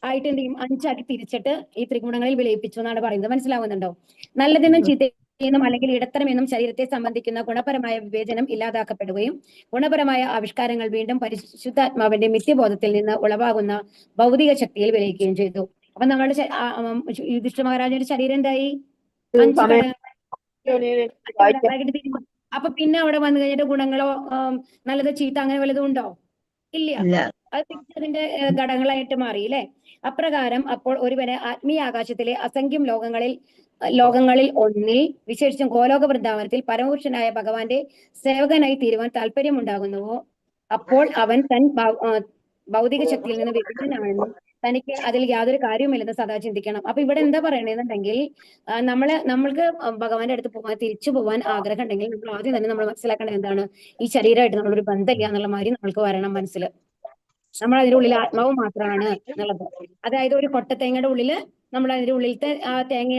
Speaker 2: ആയിട്ട് എന്ത് ചെയ്യും? 5 തിരിച്ചിട്ട് ഈ ത്രിഗുണങ്ങളിൽ വിലയിപ്പിച്ചു എന്നാണ് പറയുന്നത്. മനസ്സിലാവുന്നുണ്ടോ? നല്ലതെന്നും ചീത്തയെന്നും അല്ലെങ്കിൽ ഇടത്തരമെന്നും ശരീരത്തെ സംബന്ധിക്കുന്ന ഗുണപരമായ വിവേചനം ഇല്ലാതാക്കപ്പെടുകയും ഗുണപരമായ ആവിഷ്കാരങ്ങൾ വീണ്ടും പരിശുദ്ധാത്മാവിന്റെ മിഥ്യബോധത്തിൽ നിന്ന് ഉളവാകുന്ന ഭൗതിക ശക്തിയിൽ വിലയിക്കുകയും ചെയ്തു. അപ്പൊ നമ്മുടെ യുധിഷ്ഠിര മഹാരാജന്റെ ശരീരം എന്തായി? 5 ഘടകങ്ങളായിട്ട് തിരിഞ്ഞു. അപ്പൊ പിന്നെ അവിടെ വന്നു കഴിഞ്ഞിട്ട് ഗുണങ്ങളോ നല്ലത് ചീത്ത അങ്ങനെ വല്ലതും ഉണ്ടോ? ഇല്ല. അത് തിരിച്ചതിന്റെ ഘടകങ്ങളായിട്ട് മാറി അല്ലെ? അപ്രകാരം അപ്പോൾ ഒരുവന് ആത്മീയ ആകാശത്തിലെ അസംഖ്യം ലോകങ്ങളിൽ ഒന്നിൽ വിശേഷിച്ചും ഗോലോക വൃന്ദാവനത്തിൽ പരമപുരുഷനായ ഭഗവാന്റെ സേവകനായി തീരുവാൻ താല്പര്യമുണ്ടാകുന്നുവോ അപ്പോൾ അവൻ തൻ ഭൗതിക ശക്തിയിൽ നിന്ന് വിഭിന്നനാണെന്നും തനിക്ക് അതിൽ യാതൊരു കാര്യവുമില്ലെന്ന് സദാ ചിന്തിക്കണം. അപ്പൊ ഇവിടെ എന്താ പറയണെന്നുണ്ടെങ്കിൽ നമ്മൾക്ക് ഭഗവാന്റെ അടുത്ത് തിരിച്ചു പോകാൻ ആഗ്രഹം ഉണ്ടെങ്കിൽ നമ്മൾ ആദ്യം തന്നെ നമ്മൾ മനസ്സിലാക്കേണ്ടത് എന്താണ്? ഈ ശരീരമായിട്ട് നമ്മളൊരു ബന്ധമില്ല എന്നുള്ള മാതിരി നമ്മൾക്ക് വരണം മനസ്സിൽ. നമ്മൾ അതിന്റെ ഉള്ളിൽ ആത്മാവ് മാത്രമാണ് എന്നുള്ളത്. അതായത് ഒരു കൊട്ടത്തേങ്ങയുടെ ഉള്ളില് നമ്മൾ അതിന്റെ ഉള്ളിലത്തെ ആ തേങ്ങ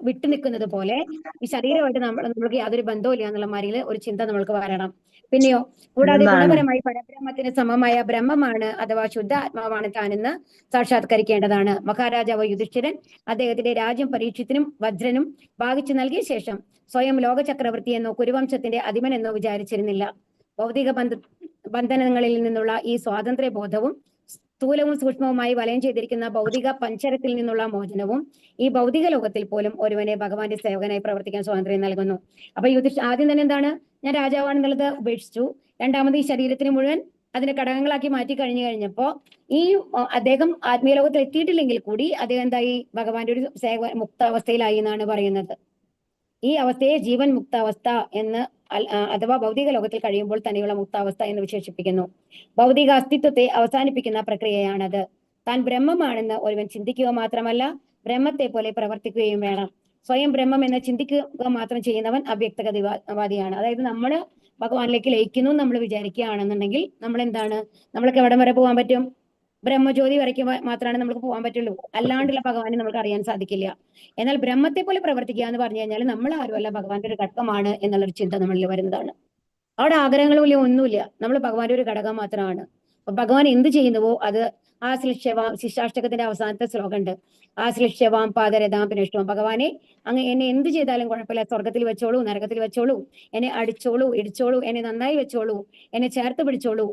Speaker 2: വിട്ടു നിൽക്കുന്നത് പോലെ ഈ ശരീരമായിട്ട് നമ്മൾക്ക് യാതൊരു ബന്ധവും ഇല്ല എന്നുള്ള മാതിരി ഒരു ചിന്ത നമ്മൾക്ക് വരണം. പിന്നെയോ കൂടാതെ ഗുണപരമായി പരബ്രഹ്മത്തിന് സമമായ ബ്രഹ്മമാണ് അഥവാ ശുദ്ധ ആത്മാവാണ് താനെന്ന് സാക്ഷാത്കരിക്കേണ്ടതാണ്. മഹാരാജാവ് യുധിഷ്ഠിരൻ അദ്ദേഹത്തിന്റെ രാജ്യം പരീക്ഷത്തിനും വജ്രനും ഭാഗിച്ചു നൽകിയ ശേഷം സ്വയം ലോക ചക്രവർത്തി എന്നോ കുരുവംശത്തിന്റെ അധിപൻ എന്നോ വിചാരിച്ചിരുന്നില്ല. ഭൗതിക ബന്ധനങ്ങളിൽ നിന്നുള്ള ഈ സ്വാതന്ത്ര്യ ബോധവും സ്ഥൂലവും സൂക്ഷ്മവുമായി വലയം ചെയ്തിരിക്കുന്ന ഭൗതിക പഞ്ചരത്തിൽ നിന്നുള്ള മോചനവും ഈ ഭൗതിക ലോകത്തിൽ പോലും ഒരുവനെ ഭഗവാന്റെ സേവകനായി പ്രവർത്തിക്കാൻ സ്വാതന്ത്ര്യം നൽകുന്നു. അപ്പൊ ആദ്യം തന്നെ എന്താണ്? ഞാൻ രാജാവാണെന്നുള്ളത് ഉപേക്ഷിച്ചു. രണ്ടാമത് ഈ ശരീരത്തിന് മുഴുവൻ അതിന്റെ ഘടകങ്ങളാക്കി മാറ്റി കഴിഞ്ഞപ്പോ ഈ അദ്ദേഹം ആത്മീയ ലോകത്തിൽ എത്തിയിട്ടില്ലെങ്കിൽ കൂടി അദ്ദേഹം എന്തായി? ഭഗവാന്റെ ഒരു മുക്താവസ്ഥയിലായി എന്നാണ് പറയുന്നത്. ഈ അവസ്ഥയെ ജീവൻ മുക്താവസ്ഥ എന്ന് അഥവാ ഭൗതിക ലോകത്തിൽ കഴിയുമ്പോൾ തന്നെയുള്ള മുക്താവസ്ഥ എന്ന് വിശേഷിപ്പിക്കുന്നു. ഭൗതിക അസ്തിത്വത്തെ അവസാനിപ്പിക്കുന്ന പ്രക്രിയയാണത്. താൻ ബ്രഹ്മമാണെന്ന് ഒരുവൻ ചിന്തിക്കുക മാത്രമല്ല ബ്രഹ്മത്തെ പോലെ പ്രവർത്തിക്കുകയും വേണം. സ്വയം ബ്രഹ്മം എന്ന് ചിന്തിക്കുക മാത്രം ചെയ്യുന്നവൻ അവ്യക്തവാദിയാണ്. അതായത് നമ്മൾ ഭഗവാനിലേക്ക് ലയിക്കുന്നു നമ്മൾ വിചാരിക്കുകയാണെന്നുണ്ടെങ്കിൽ നമ്മൾ എന്താണ്? നമ്മൾക്ക് എവിടം വരെ പോകാൻ പറ്റും? ബ്രഹ്മജ്യോതി വരയ്ക്ക് മാത്രമാണ് നമുക്ക് പോകാൻ പറ്റുള്ളൂ. അല്ലാണ്ടുള്ള ഭഗവാനെ നമുക്ക് അറിയാൻ സാധിക്കില്ല. എന്നാൽ ബ്രഹ്മത്തെ പോലെ പ്രവർത്തിക്കുക എന്ന് പറഞ്ഞു കഴിഞ്ഞാൽ നമ്മൾ ആരുമല്ല, ഭഗവാന്റെ ഒരു ഘടകമാണ് എന്നുള്ളൊരു ചിന്ത നമ്മളിൽ വരുന്നതാണ്. അവിടെ ആഗ്രഹങ്ങളും ഇല്ല, ഒന്നുമില്ല. നമ്മൾ ഭഗവാന്റെ ഒരു ഘടകം മാത്രമാണ്. അപ്പൊ ഭഗവാൻ എന്ത് ചെയ്യുന്നുവോ അത് ശിഷ്ടാഷ്ടകത്തിന്റെ അവസാനത്തെ ശ്ലോകം ഉണ്ട്. ആശ്ലിഷ്യവാം പാദരഥാം പിനഷ്ടവും. ഭഗവാനെ അങ്ങ് എന്നെ എന്ത് ചെയ്താലും കുഴപ്പമില്ല, സ്വർഗത്തിൽ വെച്ചോളൂ, നരകത്തിൽ വെച്ചോളൂ, എന്നെ അടിച്ചോളൂ, ഇടിച്ചോളൂ, എന്നെ നന്നായി വെച്ചോളൂ, എന്നെ ചേർത്ത് പിടിച്ചോളൂ,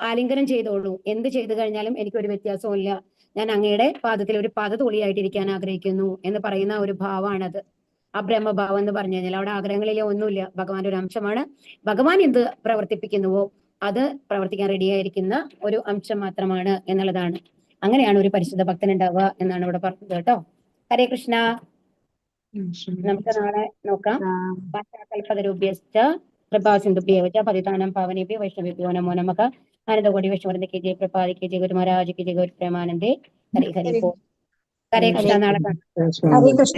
Speaker 2: ആലിംഗനം ചെയ്തോളൂ. എന്ത് ചെയ്തു കഴിഞ്ഞാലും എനിക്കൊരു വ്യത്യാസവും ഇല്ല. ഞാൻ അങ്ങയുടെ പാദത്തിൽ ഒരു പാദതൂളിയായിട്ടിരിക്കാൻ ആഗ്രഹിക്കുന്നു എന്ന് പറയുന്ന ഒരു ഭാവമാണത്. ആ ബ്രഹ്മഭാവം എന്ന് പറഞ്ഞു കഴിഞ്ഞാൽ അവിടെ ആഗ്രഹങ്ങളിലെ ഒന്നുമില്ല. ഭഗവാന്റെ ഒരു അംശമാണ്. ഭഗവാൻ എന്ത് പ്രവർത്തിപ്പിക്കുന്നുവോ അത് പ്രവർത്തിക്കാൻ റെഡിയായിരിക്കുന്ന ഒരു അംശം മാത്രമാണ് എന്നുള്ളതാണ്. അങ്ങനെയാണ് ഒരു പരിശുദ്ധ ഭക്തൻ ഉണ്ടാവുക എന്നാണ് ഇവിടെ പറഞ്ഞത് കേട്ടോ. ഹരേ കൃഷ്ണ. നമുക്ക് നാളെ നോക്കാം. കൽപ്പതരൂപ്യശ്ച കൃപാസിന്ധുഭ്യേവ ച പതിതാനാം പാവനേഭ്യോ വൈഷ്ണവേഭ്യോ നമോ നമഃ. ആനന്ദകോടി വൈഷ്ണവൃന്ദേ ജയ പ്രപാദിക്കേ ജയ ഗുരു മഹാരാജ് കി ജയ ഗുരു പ്രേമാനന്ദേ. ഹരി ഹരി ബോൾ. ഹരേ കൃഷ്ണ. നാളെ കാണാം.
Speaker 3: ഹരേ കൃഷ്ണ.